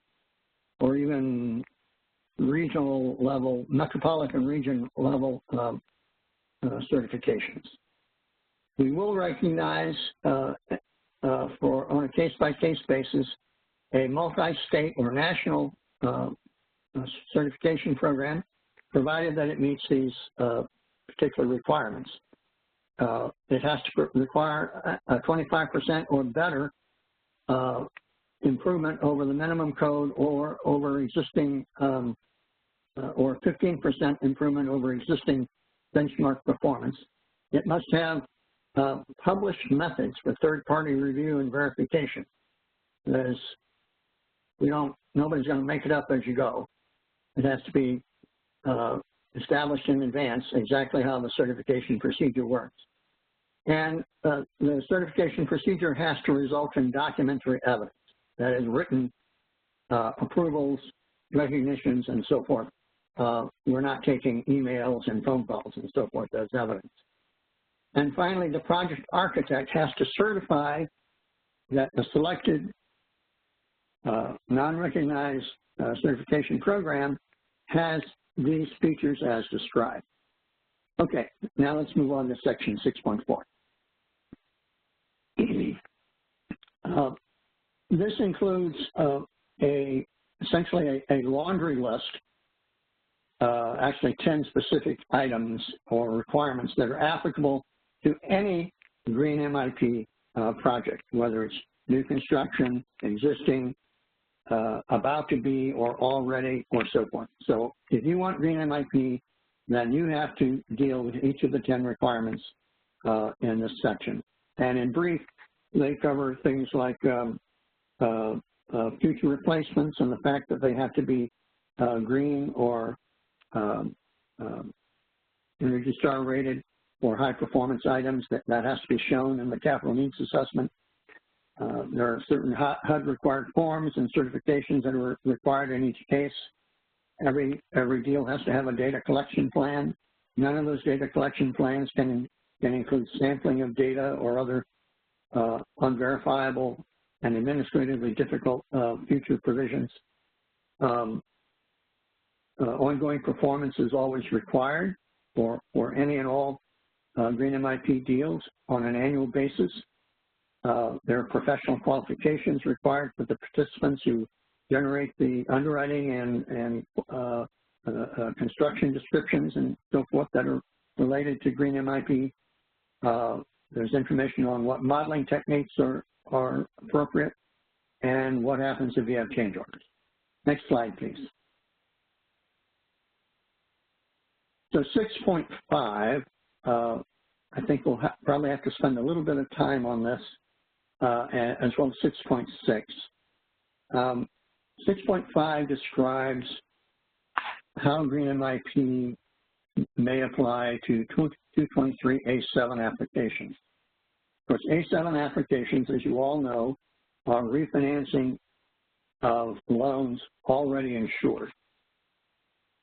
or even regional level, metropolitan region level certifications. We will recognize on a case-by-case basis a multi-state or national certification program, provided that it meets these particular requirements. It has to require a 25% or better improvement over the minimum code or over existing, or 15% improvement over existing benchmark performance. It must have published methods for third-party review and verification. That is, nobody's going to make it up as you go. It has to be established in advance exactly how the certification procedure works. And the certification procedure has to result in documentary evidence, that is written approvals, recognitions, and so forth. We're not taking emails and phone calls and so forth as evidence. And finally, the project architect has to certify that the selected non-recognized certification program has these features as described. Okay, now let's move on to section 6.4. This includes essentially a laundry list, actually 10 specific items or requirements that are applicable to any green MIP project, whether it's new construction, existing, about to be, or already, or so forth. So if you want green MIP, then you have to deal with each of the 10 requirements in this section. And in brief, they cover things like future replacements and the fact that they have to be green or Energy Star rated or high performance items that has to be shown in the capital needs assessment. There are certain HUD required forms and certifications that are required in each case. Every deal has to have a data collection plan. None of those data collection plans can include sampling of data or other unverifiable and administratively difficult future provisions. Ongoing performance is always required for any and all green MIP deals on an annual basis. There are professional qualifications required for the participants who generate the underwriting and construction descriptions and so forth that are related to green MIP. There's information on what modeling techniques are appropriate and what happens if you have change orders. Next slide, please. So 6.5, I think we'll probably have to spend a little bit of time on this, as well as 6.6. 6.5 describes how green MIP may apply to 223A7 applications. Of course, A7 applications, as you all know, are refinancing of loans already insured.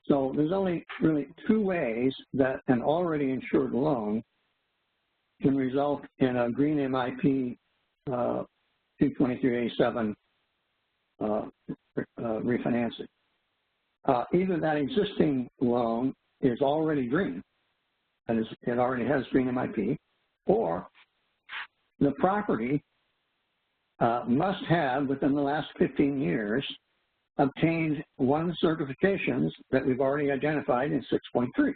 So there's only really two ways that an already insured loan can result in a green MIP 223A7 refinancing. Either that existing loan is already green, that is, it already has green MIP, or the property must have, within the last 15 years, obtained one of the certifications that we've already identified in 6.3. Of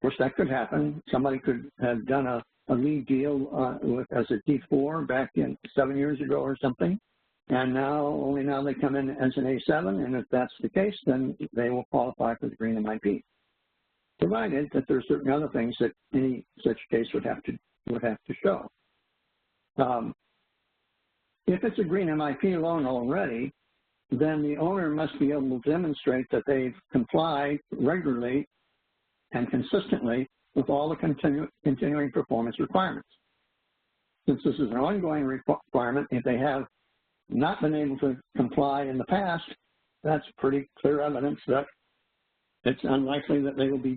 course, that could happen. Somebody could have done a lead deal as a D4 back in 7 years ago or something, and only now they come in as an A7, and if that's the case, then they will qualify for the green MIP, provided that there are certain other things that any such case would have to show. If it's a green MIP loan already, then the owner must be able to demonstrate that they've complied regularly and consistently with all the continuing performance requirements. Since this is an ongoing requirement, if they have not been able to comply in the past, that's pretty clear evidence that it's unlikely that they will be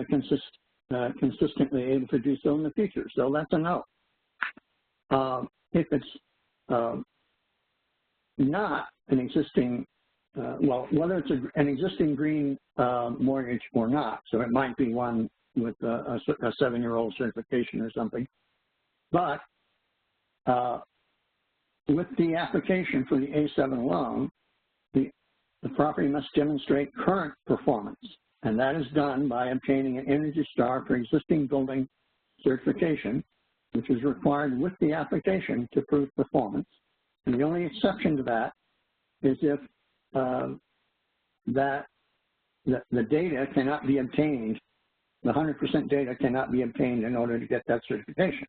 consistently able to do so in the future. So that's a no. If it's not an existing, whether it's an existing green mortgage or not, so it might be one with a 7-year-old certification or something, but with the application for the A7 loan, the property must demonstrate current performance, and that is done by obtaining an Energy Star for existing building certification, which is required with the application to prove performance. And the only exception to that is if the data cannot be obtained, the 100% data cannot be obtained in order to get that certification,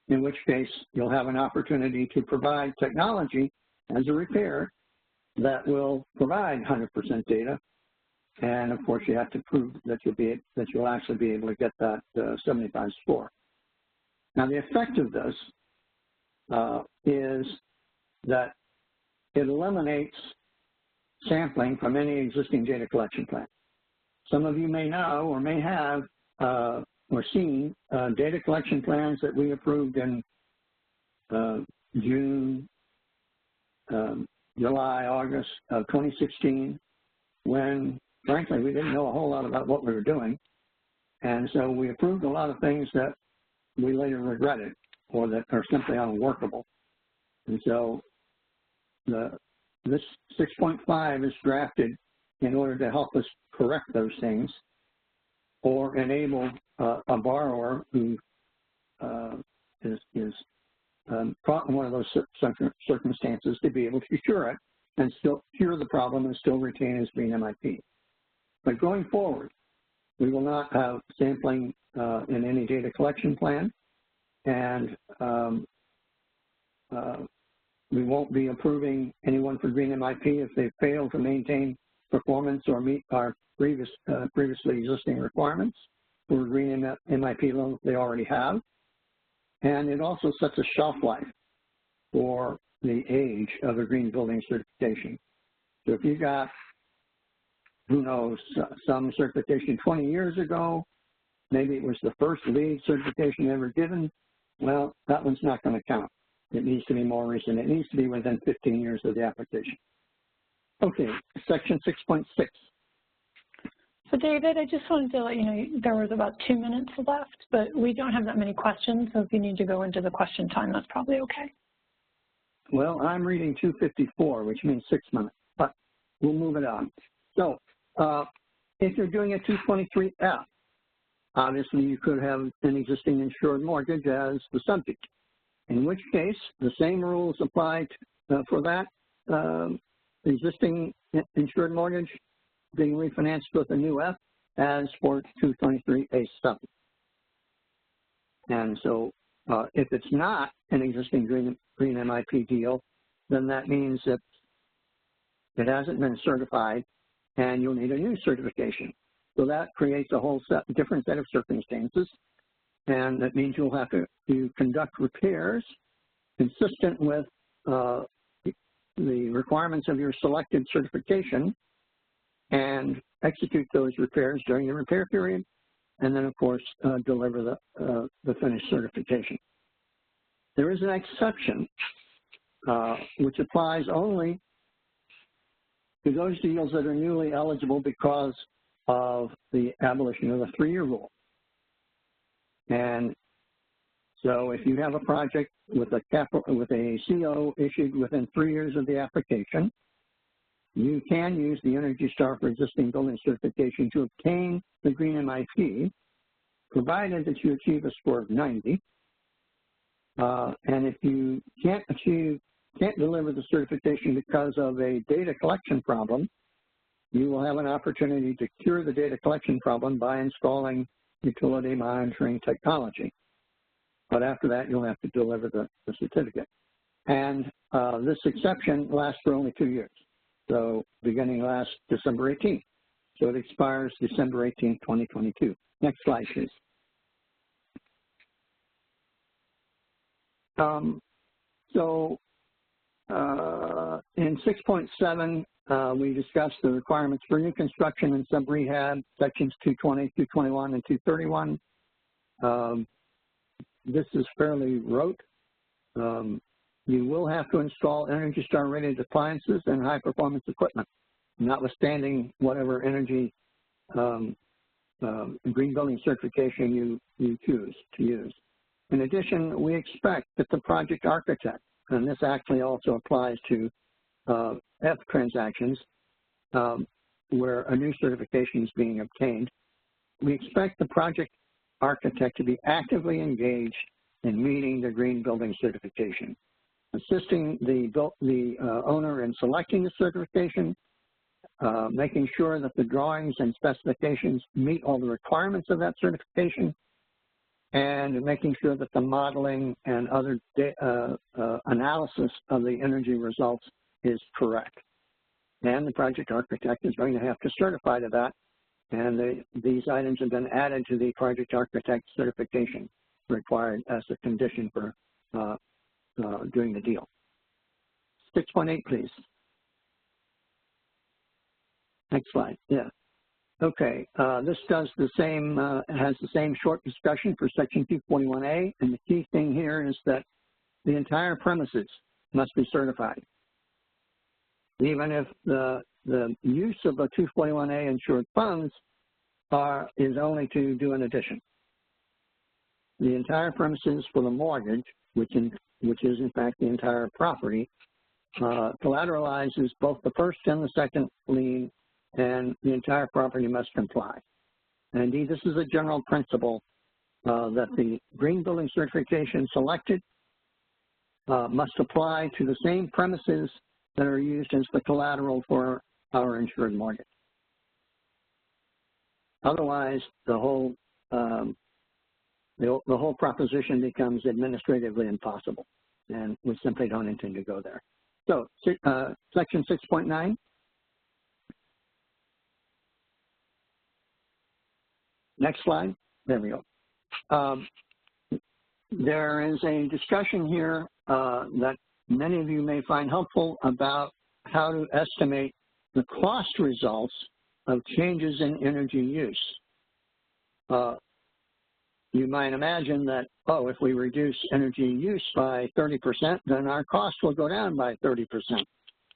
in which case you'll have an opportunity to provide technology as a repair that will provide 100% data. And of course, you have to prove that you'll actually be able to get that 75 score. Now, the effect of this is that it eliminates sampling from any existing data collection plan. Some of you may know or may have or seen data collection plans that we approved in June, July, August of 2016, when, frankly, we didn't know a whole lot about what we were doing. And so we approved a lot of things that we later regretted or that are simply unworkable. And so this 6.5 is drafted in order to help us correct those things or enable a borrower who is caught in one of those circumstances to be able to cure it and still cure the problem and still retain his green MIP. But going forward, we will not have sampling in any data collection plan, and we won't be approving anyone for green MIP if they fail to maintain performance or meet our previously existing requirements for green MIP loans they already have. And it also sets a shelf life for the age of a green building certification. So if you got, who knows, some certification 20 years ago, maybe it was the first LEED certification ever given, well, that one's not going to count. It needs to be more recent. It needs to be within 15 years of the application. Okay, section 6.6. So David, I just wanted to let you know there was about 2 minutes left, but we don't have that many questions, so if you need to go into the question time, that's probably okay. Well, I'm reading 254, which means 6 minutes, but we'll move it on. So if you're doing a 223F, obviously you could have an existing insured mortgage as the subject, in which case the same rules apply for that existing insured mortgage being refinanced with a new F as for 223A7. And so if it's not an existing green MIP deal, then that means that it hasn't been certified and you'll need a new certification. So that creates a whole different set of circumstances, and that means you'll have to conduct repairs consistent with the requirements of your selected certification and execute those repairs during the repair period and then, of course, deliver the finished certification. There is an exception, which applies only to those deals that are newly eligible because of the abolition of the 3-year rule. And so if you have a project with a CO issued within 3 years of the application, you can use the Energy Star for existing building certification to obtain the green MIP, provided that you achieve a score of 90. And if you can't deliver the certification because of a data collection problem, you will have an opportunity to cure the data collection problem by installing utility monitoring technology. But after that, you'll have to deliver the certificate. And this exception lasts for only 2 years. So beginning last December 18th. So it expires December 18th, 2022. Next slide, please. In 6.7, we discussed the requirements for new construction and sub-rehab, sections 220, 221, and 231. This is fairly rote. You will have to install Energy Star rated appliances and high performance equipment, notwithstanding whatever energy green building certification you choose to use. In addition, we expect that the project architect, and this actually also applies to F transactions where a new certification is being obtained, we expect the project architect to be actively engaged in meeting the green building certification, assisting the owner in selecting the certification, making sure that the drawings and specifications meet all the requirements of that certification, and making sure that the modeling and other analysis of the energy results is correct. And the project architect is going to have to certify to that, and these items have been added to the project architect certification required as a condition for doing the deal. 6.8, please. Next slide. Yeah. Okay. This does the same, has the same short discussion for Section 241A, and the key thing here is that the entire premises must be certified. Even if the use of the 241A insured funds is only to do an addition. The entire premises for the mortgage, which is in fact the entire property, collateralizes both the first and the second lien, and the entire property must comply. And indeed, this is a general principle that the green building certification selected must apply to the same premises that are used as the collateral for our insured mortgage. Otherwise, the whole proposition becomes administratively impossible, and we simply don't intend to go there. So, Section 6.9. Next slide. There we go. There is a discussion here that many of you may find helpful about how to estimate the cost results of changes in energy use. You might imagine that, oh, if we reduce energy use by 30%, then our cost will go down by 30%.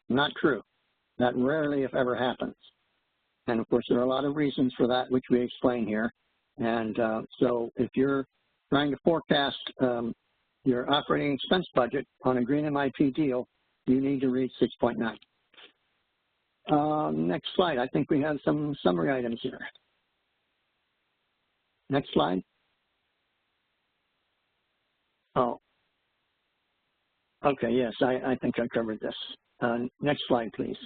Not true. That rarely, if ever, happens. And of course, there are a lot of reasons for that, which we explain here. And so if you're trying to forecast your operating expense budget on a green MIP deal, you need to read 6.9. Next slide. I think we have some summary items here. Next slide. Oh. Okay, yes, I think I covered this. Next slide, please.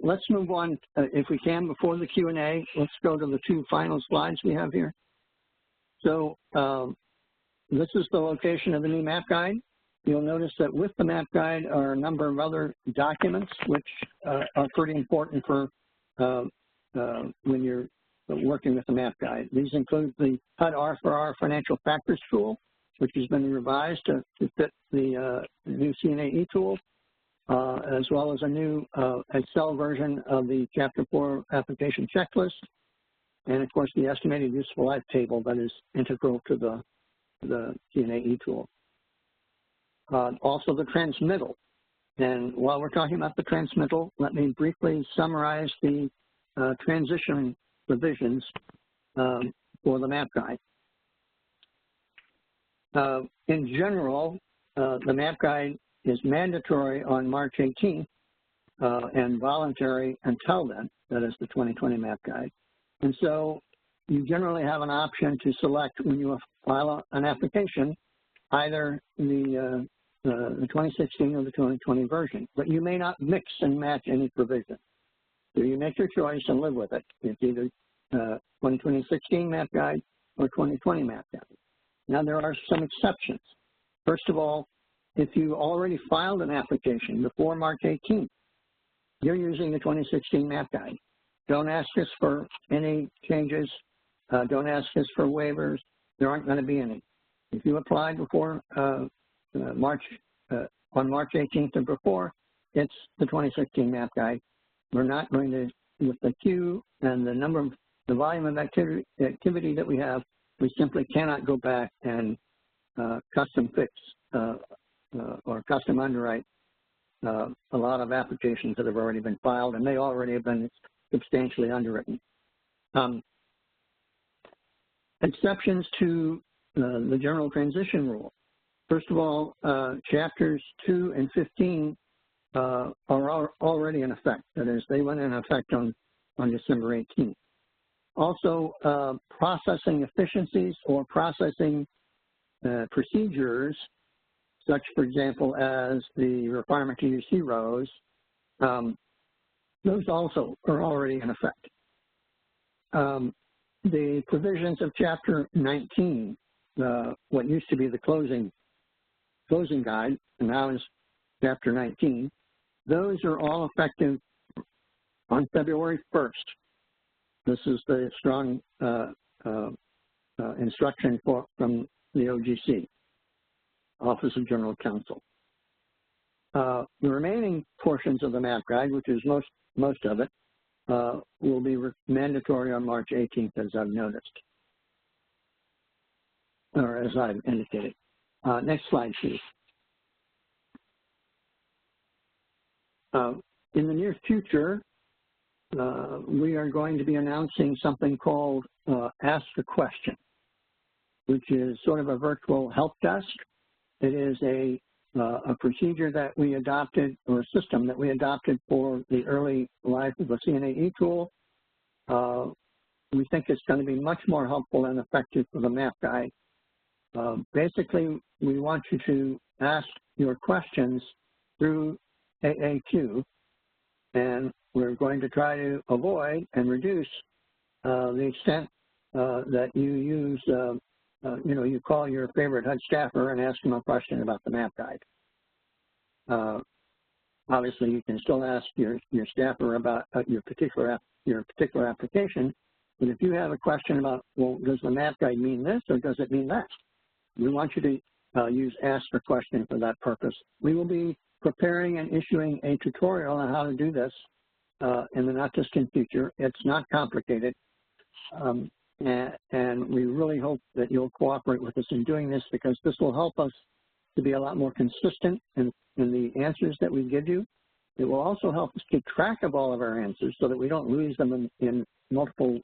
Let's move on, if we can, before the Q&A. Let's go to the two final slides we have here. So this is the location of the new map guide. You'll notice that with the map guide are a number of other documents which are pretty important for when you're working with the map guide. These include the HUD R4R financial factors tool, which has been revised to fit the new CNAE tool. as well as a new Excel version of the Chapter 4 application checklist, and of course the estimated useful life table that is integral to the CNAE tool. Also the transmittal. And while we're talking about the transmittal, let me briefly summarize the transition provisions for the map guide. In general, the map guide is mandatory on March 18th and voluntary until then, that is the 2020 map guide. And so you generally have an option to select when you file an application, either the 2016 or the 2020 version, but you may not mix and match any provision. So you make your choice and live with it. It's either 2016 map guide or 2020 map guide. Now there are some exceptions. First of all, if you already filed an application before March 18th, you're using the 2016 map guide. Don't ask us for any changes. Don't ask us for waivers. There aren't going to be any. If you applied before on March 18th or before, it's the 2016 map guide. We're not going to, with the queue and the volume of activity that we have, we simply cannot go back and custom fix or custom underwrite a lot of applications that have already been filed, and they already have been substantially underwritten. Exceptions to the general transition rule. First of all, chapters 2 and 15 are already in effect. That is, they went in effect on December 18th. Also, processing efficiencies or processing procedures, such, for example, as the requirement to use heroes, those also are already in effect. The provisions of Chapter 19, what used to be the closing guide, and now is Chapter 19, those are all effective on February 1st. This is the strong instruction from the OGC, Office of General Counsel. The remaining portions of the map guide, which is most of it, will be mandatory on March 18th, as I've noticed, or as I've indicated. Next slide, please. In the near future, we are going to be announcing something called Ask a Question, which is sort of a virtual help desk. It is a procedure that we adopted, or a system that we adopted for the early life of the CNAE tool. We think it's going to be much more helpful and effective for the map guide. Basically, we want you to ask your questions through AAQ, and we're going to try to avoid and reduce the extent that you use, you call your favorite HUD staffer and ask them a question about the map guide. Obviously, you can still ask your staffer about your particular application, but if you have a question about, well, does the map guide mean this or does it mean that? We want you to use Ask a Question for that purpose. We will be preparing and issuing a tutorial on how to do this in the not distant future. It's not complicated, and we really hope that you'll cooperate with us in doing this, because this will help us to be a lot more consistent in the answers that we give you. It will also help us keep track of all of our answers so that we don't lose them in multiple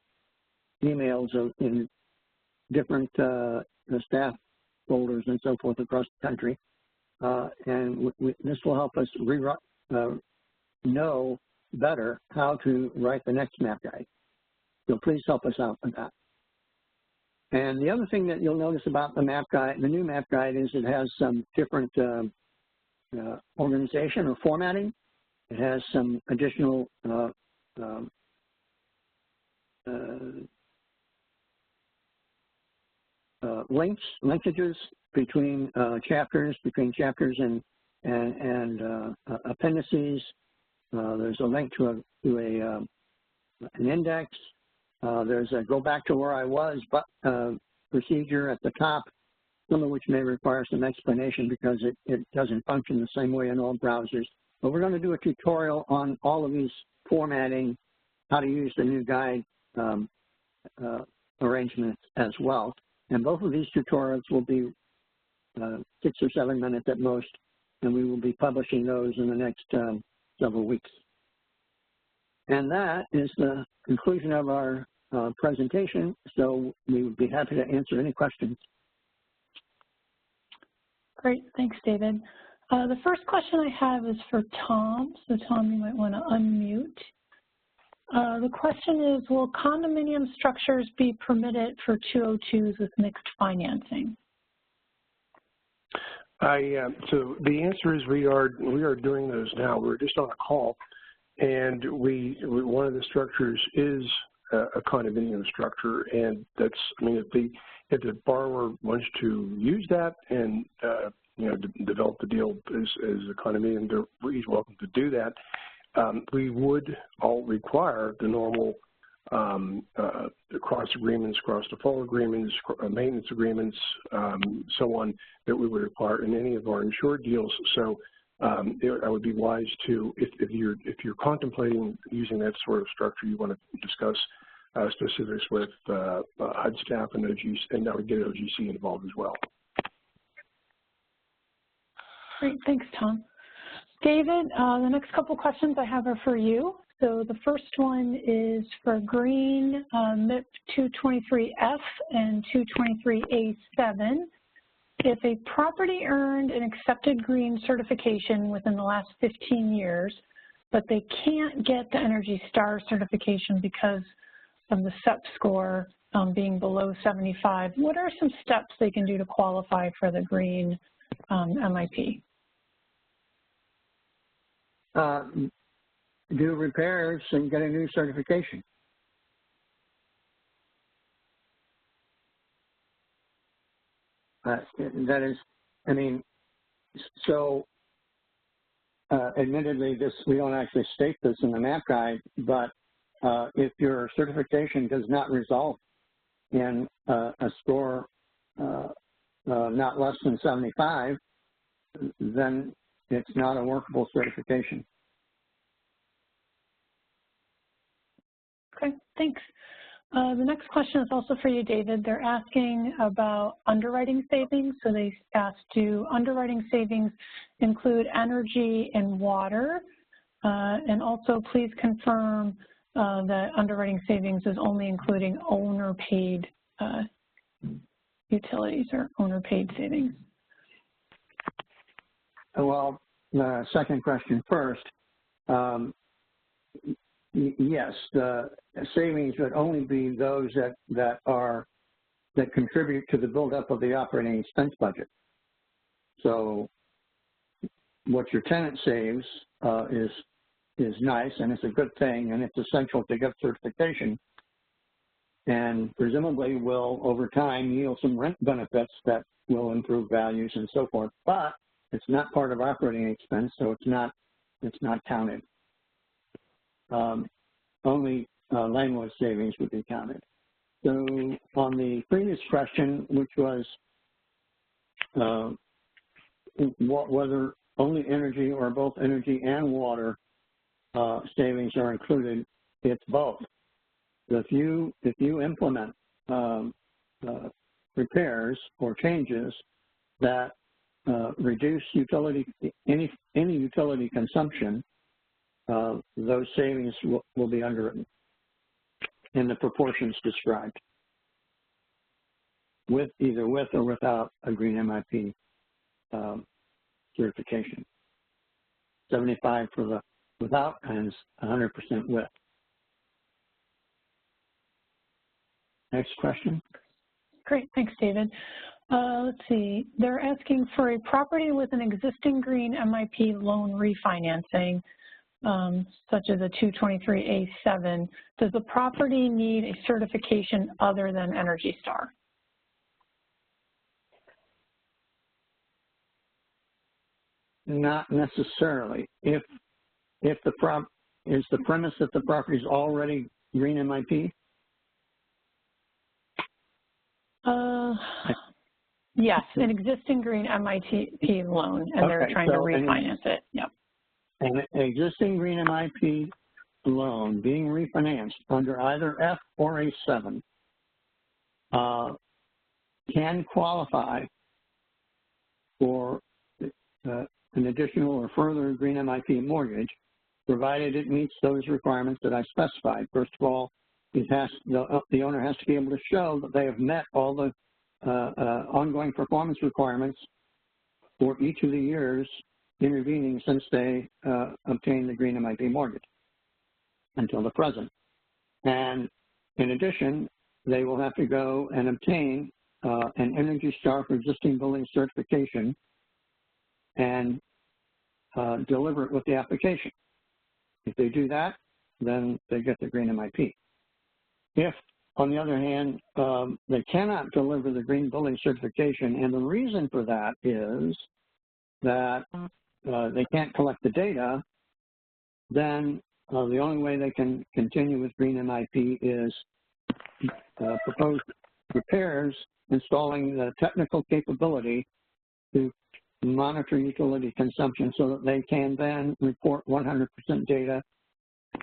emails in different staff folders and so forth across the country. And this will help us know better how to write the next map guide. So please help us out with that. And the other thing that you'll notice about the map guide, the new map guide, is it has some different organization or formatting. It has some additional linkages between chapters and appendices. There's a link to an index. There's a go back to where I was procedure at the top, some of which may require some explanation because it doesn't function the same way in all browsers. But we're going to do a tutorial on all of these formatting, how to use the new guide arrangements as well. And both of these tutorials will be 6 or 7 minutes at most, and we will be publishing those in the next several weeks. And that is the conclusion of our presentation, so we would be happy to answer any questions. Great, thanks, David. The first question I have is for Tom, so Tom, you might want to unmute. The question is, will condominium structures be permitted for 202s with mixed financing? So the answer is we are doing those now. We're just on a call, and one of the structures is a condominium structure, and that's, I mean, if the borrower wants to use that and develop the deal as a condominium, he's welcome to do that. We would all require the normal cross agreements, cross default agreements, maintenance agreements, so on, that we would require in any of our insured deals. So I would be wise to, if you're contemplating using that sort of structure, you want to discuss specifics with HUD staff and OGC, and that would get OGC involved as well. Great, thanks, Tom. David, the next couple questions I have are for you. So the first one is for green MIP 223F and 223A7. If a property earned an accepted green certification within the last 15 years, but they can't get the Energy Star certification because of the SEP score being below 75, what are some steps they can do to qualify for the green MIP? Do repairs and get a new certification. That is, I mean, so admittedly, we don't actually state this in the MAP guide, but if your certification does not result in a score not less than 75, then it's not a workable certification. Okay, thanks. The next question is also for you, David. They're asking about underwriting savings. So they asked, do underwriting savings include energy and water? And also please confirm that underwriting savings is only including owner-paid utilities or owner-paid savings. Well, the second question first. Yes, the savings would only be those that contribute to the buildup of the operating expense budget. So what your tenant saves is nice, and it's a good thing, and it's essential to get certification, and presumably will over time yield some rent benefits that will improve values and so forth. But it's not part of operating expense, so it's not counted. Only landlord savings would be counted. So on the previous question, which was whether only energy or both energy and water savings are included, it's both. So if you implement repairs or changes that reduce any utility consumption, those savings will be underwritten in the proportions described, either with or without a green MIP certification. 75 for the without and 100% with. Next question. Great, thanks, David. Let's see, they're asking for a property with an existing green MIP loan refinancing, such as a 223A7. Does the property need a certification other than Energy Star? Not necessarily. If is the premise that the property is already green MIP? Yes, an existing green MIP loan, and they're trying to refinance it. Yep. an existing green MIP loan being refinanced under either F or a 7 can qualify for an additional or further green MIP mortgage, provided it meets those requirements that I specified. First of all, the owner has to be able to show that they have met all the ongoing performance requirements for each of the years intervening since they obtained the green MIP mortgage until the present. And in addition, they will have to go and obtain an Energy Star for existing building certification and deliver it with the application. If they do that, then they get the green MIP. If, on the other hand, they cannot deliver the green building certification, and the reason for that is that they can't collect the data, then the only way they can continue with green MIP is propose repairs installing the technical capability to monitor utility consumption so that they can then report 100% data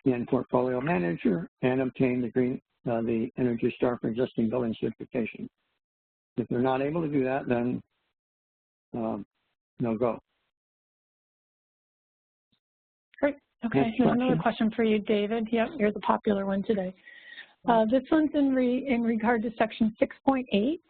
in Portfolio Manager and obtain the Energy Star for existing building certification. If they're not able to do that, then no go. Great. Okay, here's another question for you, David. Yep, you're the popular one today. This one's in regard to section 6.8.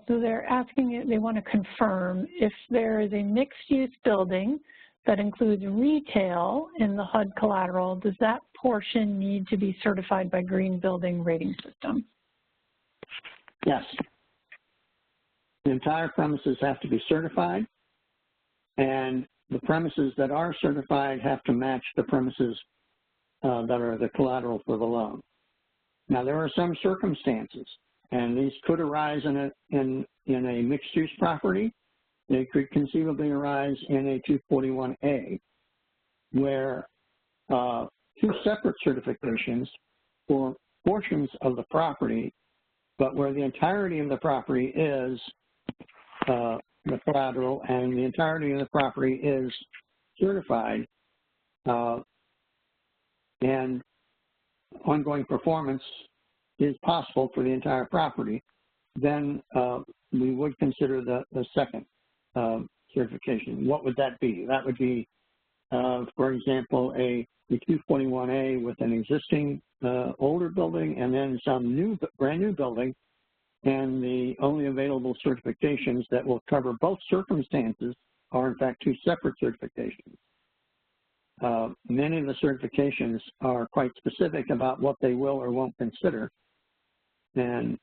So they're asking, they want to confirm if there is a mixed-use building that includes retail in the HUD collateral, does that portion need to be certified by Green Building Rating System? Yes. The entire premises have to be certified, and the premises that are certified have to match the premises that are the collateral for the loan. Now, there are some circumstances, and these could arise in a mixed-use property. They could conceivably arise in a 241A, where two separate certifications for portions of the property, but where the entirety of the property is the collateral and the entirety of the property is certified, and ongoing performance is possible for the entire property, then we would consider the second certification. What would that be? That would be, for example, a 241A with an existing older building and then some brand new building, and the only available certifications that will cover both circumstances are in fact two separate certifications. Many of the certifications are quite specific about what they will or won't consider, and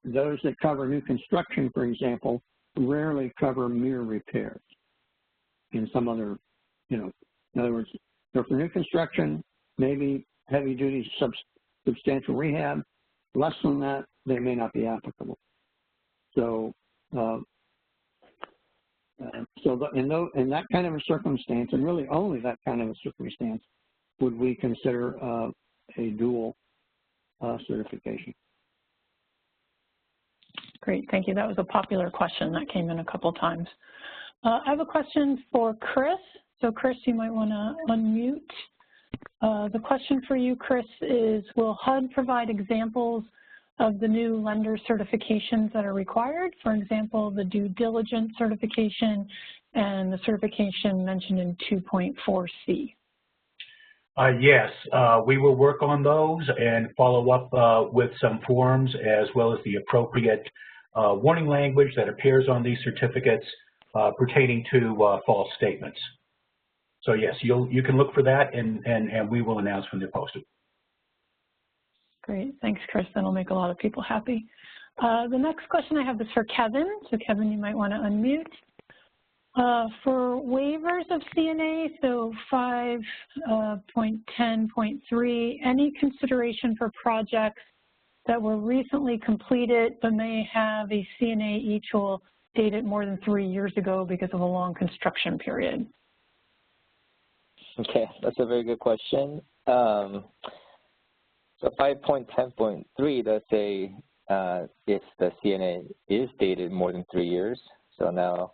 those that cover new construction, for example, rarely cover mere repairs. In some other, in other words, so for new construction, maybe heavy-duty substantial rehab. Less than that, they may not be applicable. So, in that kind of a circumstance, and really only that kind of a circumstance, would we consider a dual certification. Great, thank you. That was a popular question that came in a couple times. I have a question for Chris. So Chris, you might want to unmute. The question for you, Chris, is will HUD provide examples of the new lender certifications that are required? For example, the due diligence certification and the certification mentioned in 2.4C. Yes, we will work on those and follow up with some forms as well as the appropriate warning language that appears on these certificates pertaining to false statements. So yes, you can look for that, and we will announce when they're posted. Great, thanks, Chris. That'll make a lot of people happy. The next question I have is for Kevin. So Kevin, you might want to unmute. For waivers of CNA, so 5.10.3, any consideration for projects that were recently completed but may have a CNA each will dated more than 3 years ago because of a long construction period? Okay, that's a very good question. So 5.10.3 does say if the CNA is dated more than 3 years. So now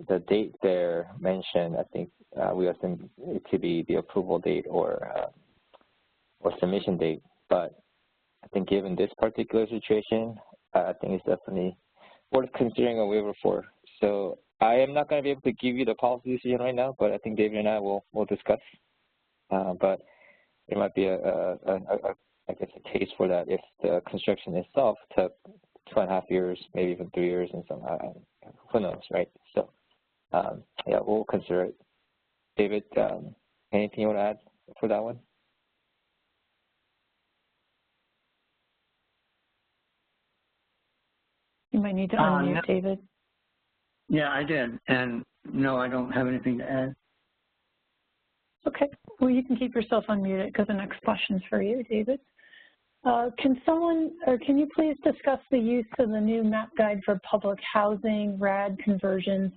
the date there mentioned, I think we assume it to be the approval date or submission date. But I think given this particular situation, I think it's definitely worth considering a waiver for. So I am not going to be able to give you the policy decision right now, but I think David and I will discuss. But it might be I guess a case for that if the construction itself took 2.5 years, maybe even 3 years, and some who knows, right? So yeah, we'll consider it. David, anything you want to add for that one? You might need to unmute, no. David. Yeah, I did. And no, I don't have anything to add. Okay. Well, you can keep yourself unmuted because the next question is for you, David. Can you please discuss the use of the new map guide for public housing RAD conversions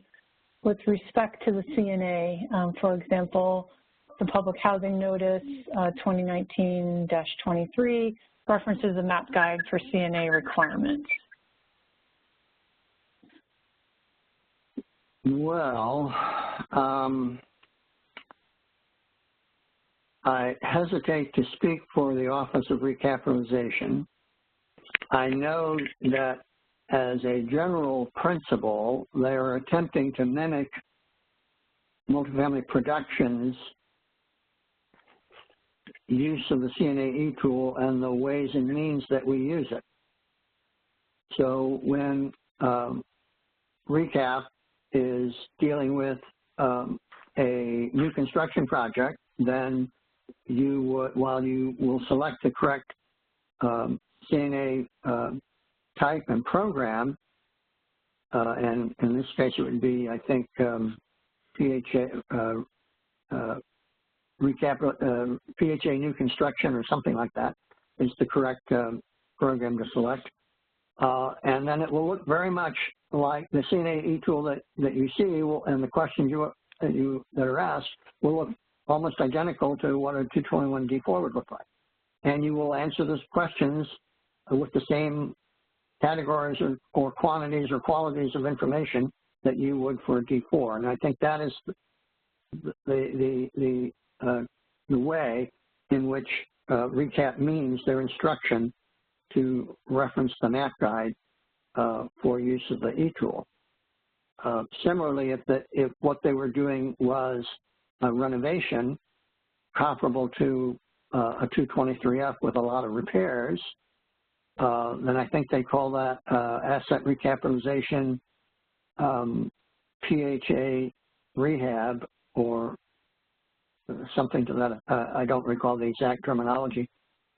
with respect to the CNA? For example, the public housing notice 2019-23 references a map guide for CNA requirements. Well, I hesitate to speak for the Office of Recapitalization. I know that as a general principle, they are attempting to mimic multifamily production's use of the CNAE tool and the ways and means that we use it. So when Recap is dealing with a new construction project, then while you will select the correct CNA type and program, and in this case it would be, I think, PHA new construction or something like that is the correct program to select. And then it will look very much like the CNAE tool that you see, and the questions that are asked will look almost identical to what a 221D4 would look like. And you will answer those questions with the same categories or quantities or qualities of information that you would for a D4. And I think that is the way in which Recap means their instruction to reference the map guide for use of the e-tool. Similarly, if what they were doing was a renovation comparable to a 223F with a lot of repairs, then I think they call that asset recapitalization, PHA rehab, or something to that. I don't recall the exact terminology,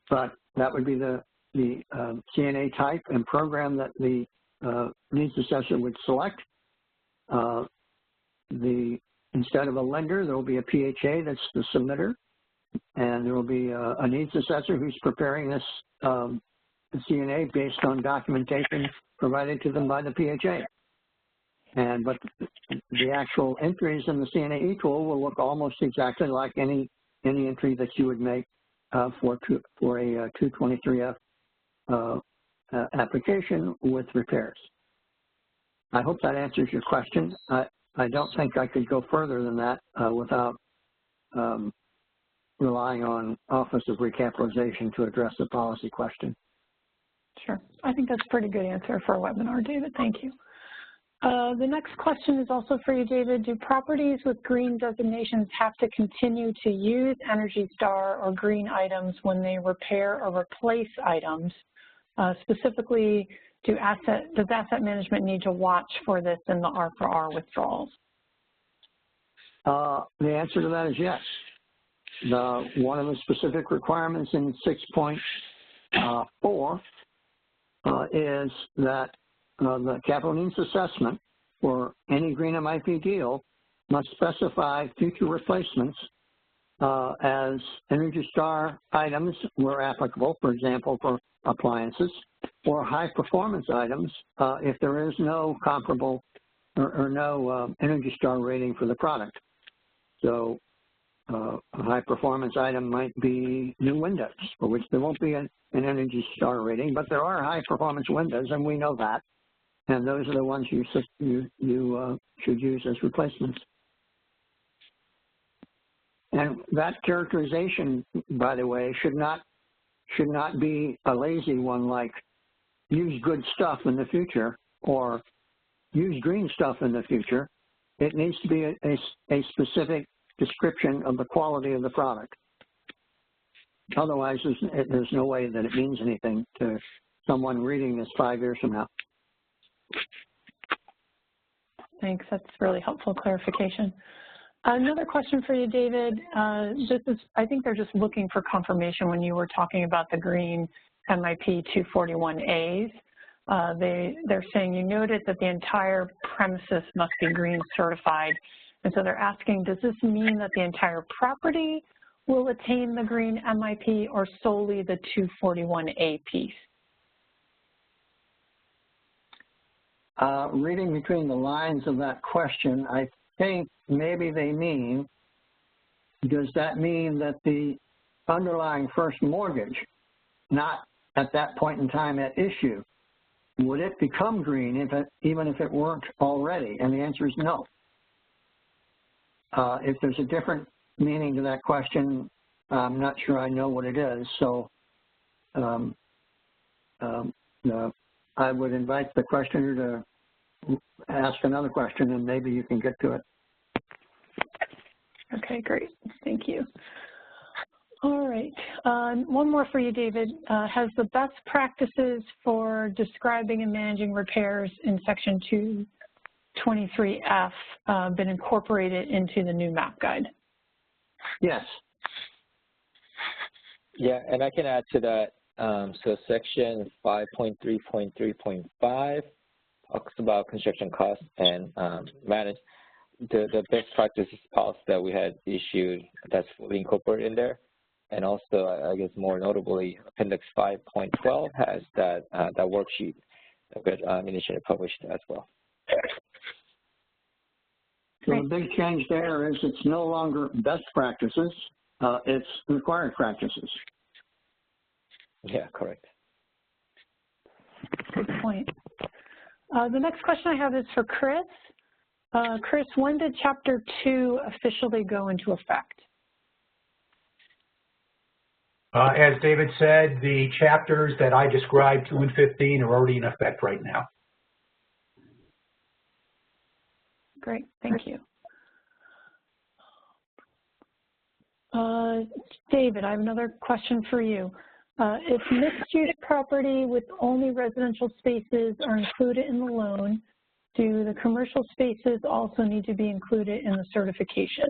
but that would be the CNA type and program that the needs assessor would select. Instead of a lender, there will be a PHA that's the submitter, and there will be a needs assessor who's preparing this CNA based on documentation provided to them by the PHA. But the actual entries in the CNAE tool will look almost exactly like any entry that you would make for a 223F application with repairs. I hope that answers your question. I don't think I could go further than that without relying on Office of Recapitalization to address the policy question. Sure. I think that's a pretty good answer for a webinar, David. Thank you. The next question is also for you, David. Do properties with green designations have to continue to use Energy Star or green items when they repair or replace items? Specifically, does asset management need to watch for this in the R4R withdrawals? The answer to that is yes. One of the specific requirements in 6.4 is that the capital needs assessment for any green MIP deal must specify future replacements as Energy Star items where applicable, for example, for appliances, or high performance items if there is no comparable or no Energy Star rating for the product. So a high performance item might be new windows, for which there won't be an Energy Star rating, but there are high performance windows, and we know that. and those are the ones you should use as replacements. And that characterization, by the way, should not be a lazy one like use good stuff in the future or use green stuff in the future. It needs to be a specific description of the quality of the product. Otherwise, there's no way that it means anything to someone reading this 5 years from now. Thanks. That's really helpful clarification. Another question for you, David. I think they're just looking for confirmation when you were talking about the green MIP 241As. They're saying you noted that the entire premises must be green certified. And so they're asking, does this mean that the entire property will attain the green MIP or solely the 241A piece? Reading between the lines of that question, I think maybe they mean, does that mean that the underlying first mortgage, not at that point in time at issue, would it become green even if it weren't already? And the answer is no. If there's a different meaning to that question, I'm not sure I know what it is. So I would invite the questioner to ask another question and maybe you can get to it. Okay, great. Thank you. All right. One more for you, David. Has the best practices for describing and managing repairs in Section 223F been incorporated into the new MAP guide? Yes. Yeah, and I can add to that. So Section 5.3.3.5 talks about construction costs and manage the best practices policy that we had issued that's fully incorporated in there. And also, I guess more notably, Appendix 5.12 has that worksheet that we initially published as well. So the big change there is it's no longer best practices, it's required practices. Yeah, correct. Good point. The next question I have is for Chris. Chris, when did Chapter 2 officially go into effect? As David said, the chapters that I described, 2 and 15, are already in effect right now. Great, thank you. David, I have another question for you. If mixed-use property with only residential spaces are included in the loan, do the commercial spaces also need to be included in the certification?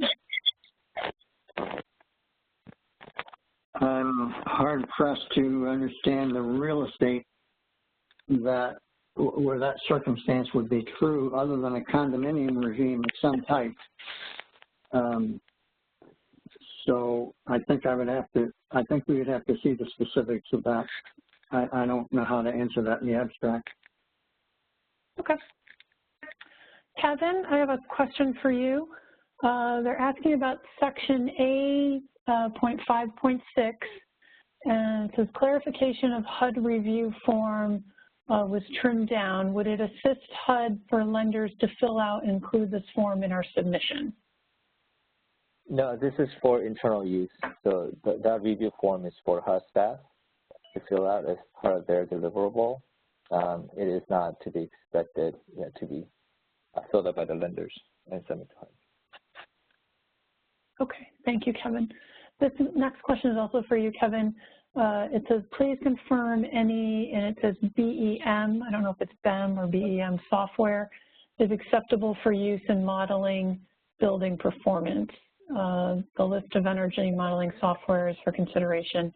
I'm hard-pressed to understand the real estate where that circumstance would be true other than a condominium regime of some type. So I think we would have to see the specifics of that. I don't know how to answer that in the abstract. Okay. Kevin, I have a question for you. They're asking about Section A.5.6, and it says clarification of HUD review form was trimmed down. Would it assist HUD for lenders to fill out and include this form in our submission? No, this is for internal use. So that review form is for HUD staff to fill out as part of their deliverable. It is not to be expected to be filled out by the lenders and submitted to HUD. Okay, thank you, Kevin. This next question is also for you, Kevin. It says, please confirm any, and it says BEM, I don't know if it's BEM or BEM software, is acceptable for use in modeling building performance. The list of energy modeling software is for consideration,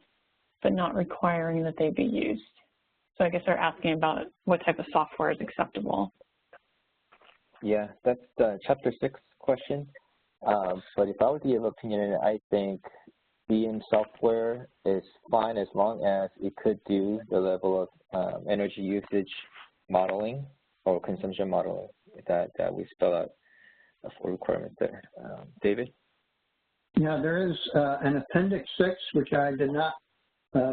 but not requiring that they be used. So I guess they're asking about what type of software is acceptable. Yeah, that's the Chapter 6 question. But if I were to give an opinion, I think BM software is fine as long as it could do the level of energy usage modeling or consumption modeling that we spell out for requirements there. David? Yeah, there is an Appendix 6, which I did not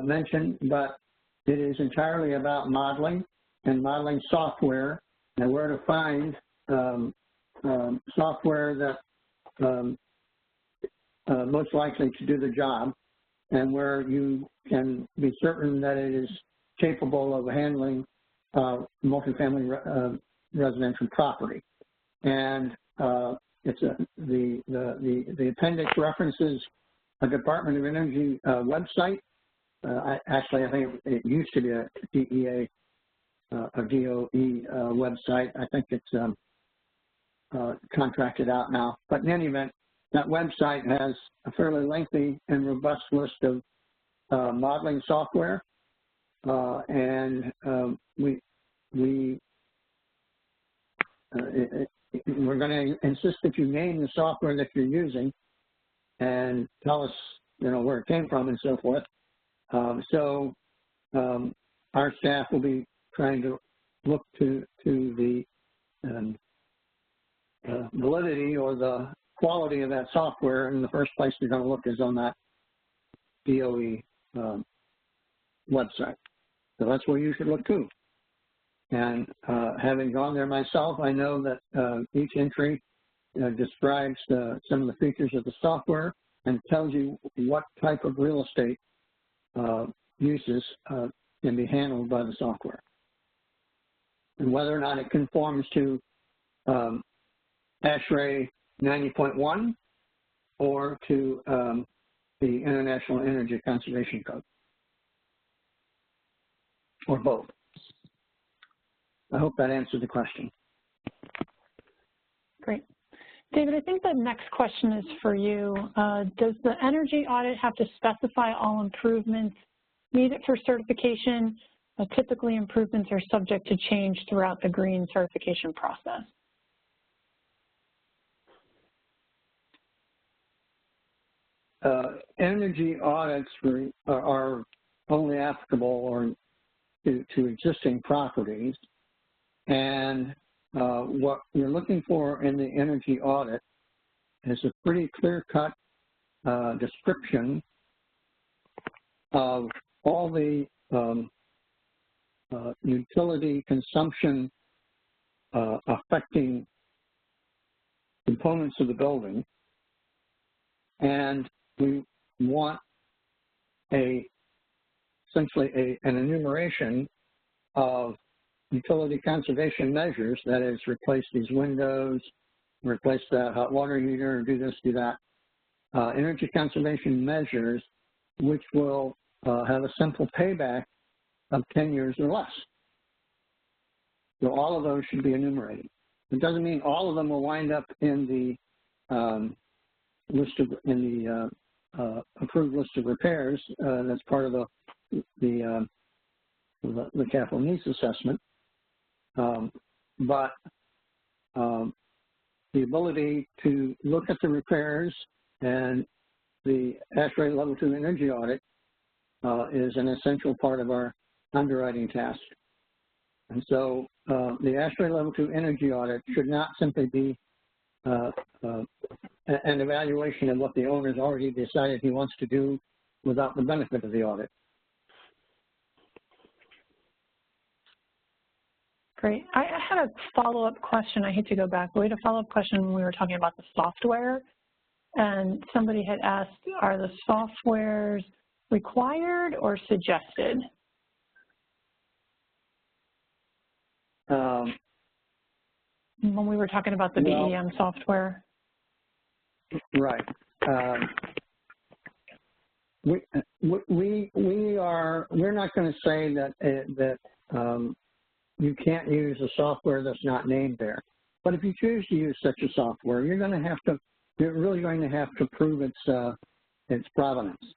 mention, but it is entirely about modeling and modeling software. and where to find software that most likely to do the job, and where you can be certain that it is capable of handling multifamily residential property. And it's the appendix references a Department of Energy website. Actually, I think it used to be a DEA, a DOE website. I think it's contracted out now. But in any event, that website has a fairly lengthy and robust list of modeling software, and we're going to insist that you name the software that you're using and tell us, where it came from and so forth. So our staff will be trying to look to the validity or the quality of that software. And the first place they're going to look is on that DOE website. So that's where you should look too. And having gone there myself, I know that each entry describes some of the features of the software and tells you what type of real estate uses can be handled by the software, and whether or not it conforms to ASHRAE 90.1 or to the International Energy Conservation Code, or both. I hope that answered the question. Great. David, I think the next question is for you. Does the energy audit have to specify all improvements needed for certification? Typically, improvements are subject to change throughout the green certification process. Energy audits are only applicable to existing properties, and what you're looking for in the energy audit is a pretty clear-cut description of all the utility consumption affecting components of the building, and we want essentially an enumeration of utility conservation measures. That is, replace these windows, replace that hot water heater, do this, do that. Energy conservation measures which will have a simple payback of 10 years or less. So all of those should be enumerated. It doesn't mean all of them will wind up in the approved list of repairs. That's part of the capital needs assessment. But the ability to look at the repairs and the ASHRAE Level 2 energy audit is an essential part of our underwriting task. And so the ASHRAE Level 2 energy audit should not simply be an evaluation of what the owner's already decided he wants to do without the benefit of the audit. Great. I had a follow-up question. I hate to go back, but we had a follow-up question when we were talking about the software. And somebody had asked, are the softwares required or suggested? When we were talking about the BEM software. Right. We're not going to say that you can't use a software that's not named there. But if you choose to use such a software, you're really going to have to prove its provenance.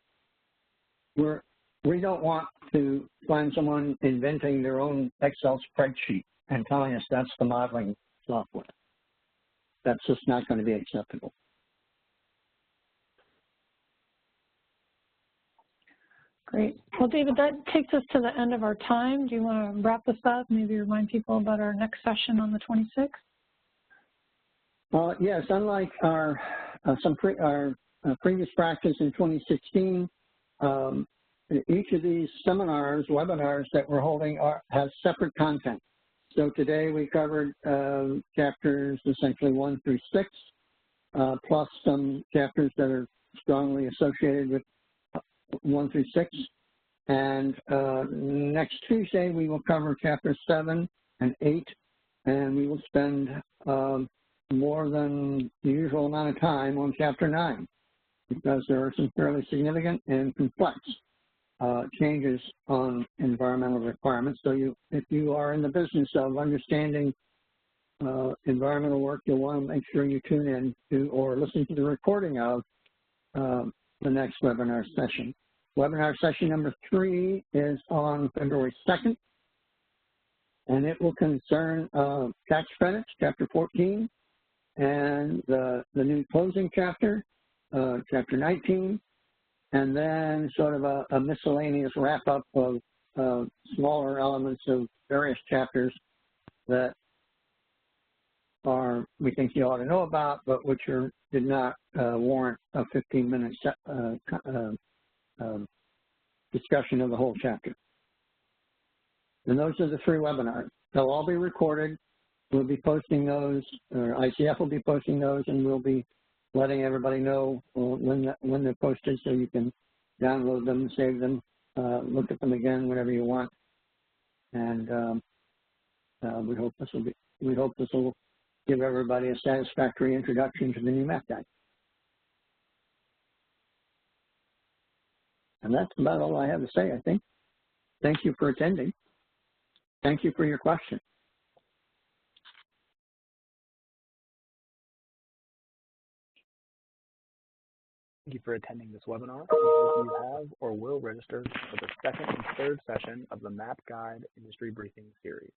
We don't want to find someone inventing their own Excel spreadsheet and telling us that's the modeling software. That's just not going to be acceptable. Great. Well, David, that takes us to the end of our time. Do you want to wrap this up? Maybe remind people about our next session on the 26th? Yes, unlike our previous practice in 2016, each of these seminars, webinars that we're holding have separate content. So today we covered chapters essentially 1 through 6, plus some chapters that are strongly associated with 1 through 6. And next Tuesday we will cover chapters 7 and 8, and we will spend more than the usual amount of time on chapter 9, because there are some fairly significant and complex changes on environmental requirements. So if you are in the business of understanding environmental work, you'll want to make sure you tune in to or listen to the recording of the next webinar session. Webinar session number 3 is on February 2nd, and it will concern tax credits, chapter 14, and the new closing chapter, chapter 19, and then sort of a miscellaneous wrap-up of smaller elements of various chapters that we think you ought to know about, but which did not warrant a 15-minute discussion of the whole chapter. And those are the 3 webinars. They'll all be recorded. We'll be posting those, or ICF will be posting those, and we'll be letting everybody know when they're posted, so you can download them, save them, look at them again whenever you want. And we hope this will give everybody a satisfactory introduction to the new map guide. And that's about all I have to say, I think. Thank you for attending. Thank you for your question. Thank you for attending this webinar. We hope you have or will register for the 2nd and 3rd session of the Map Guide Industry Briefing Series.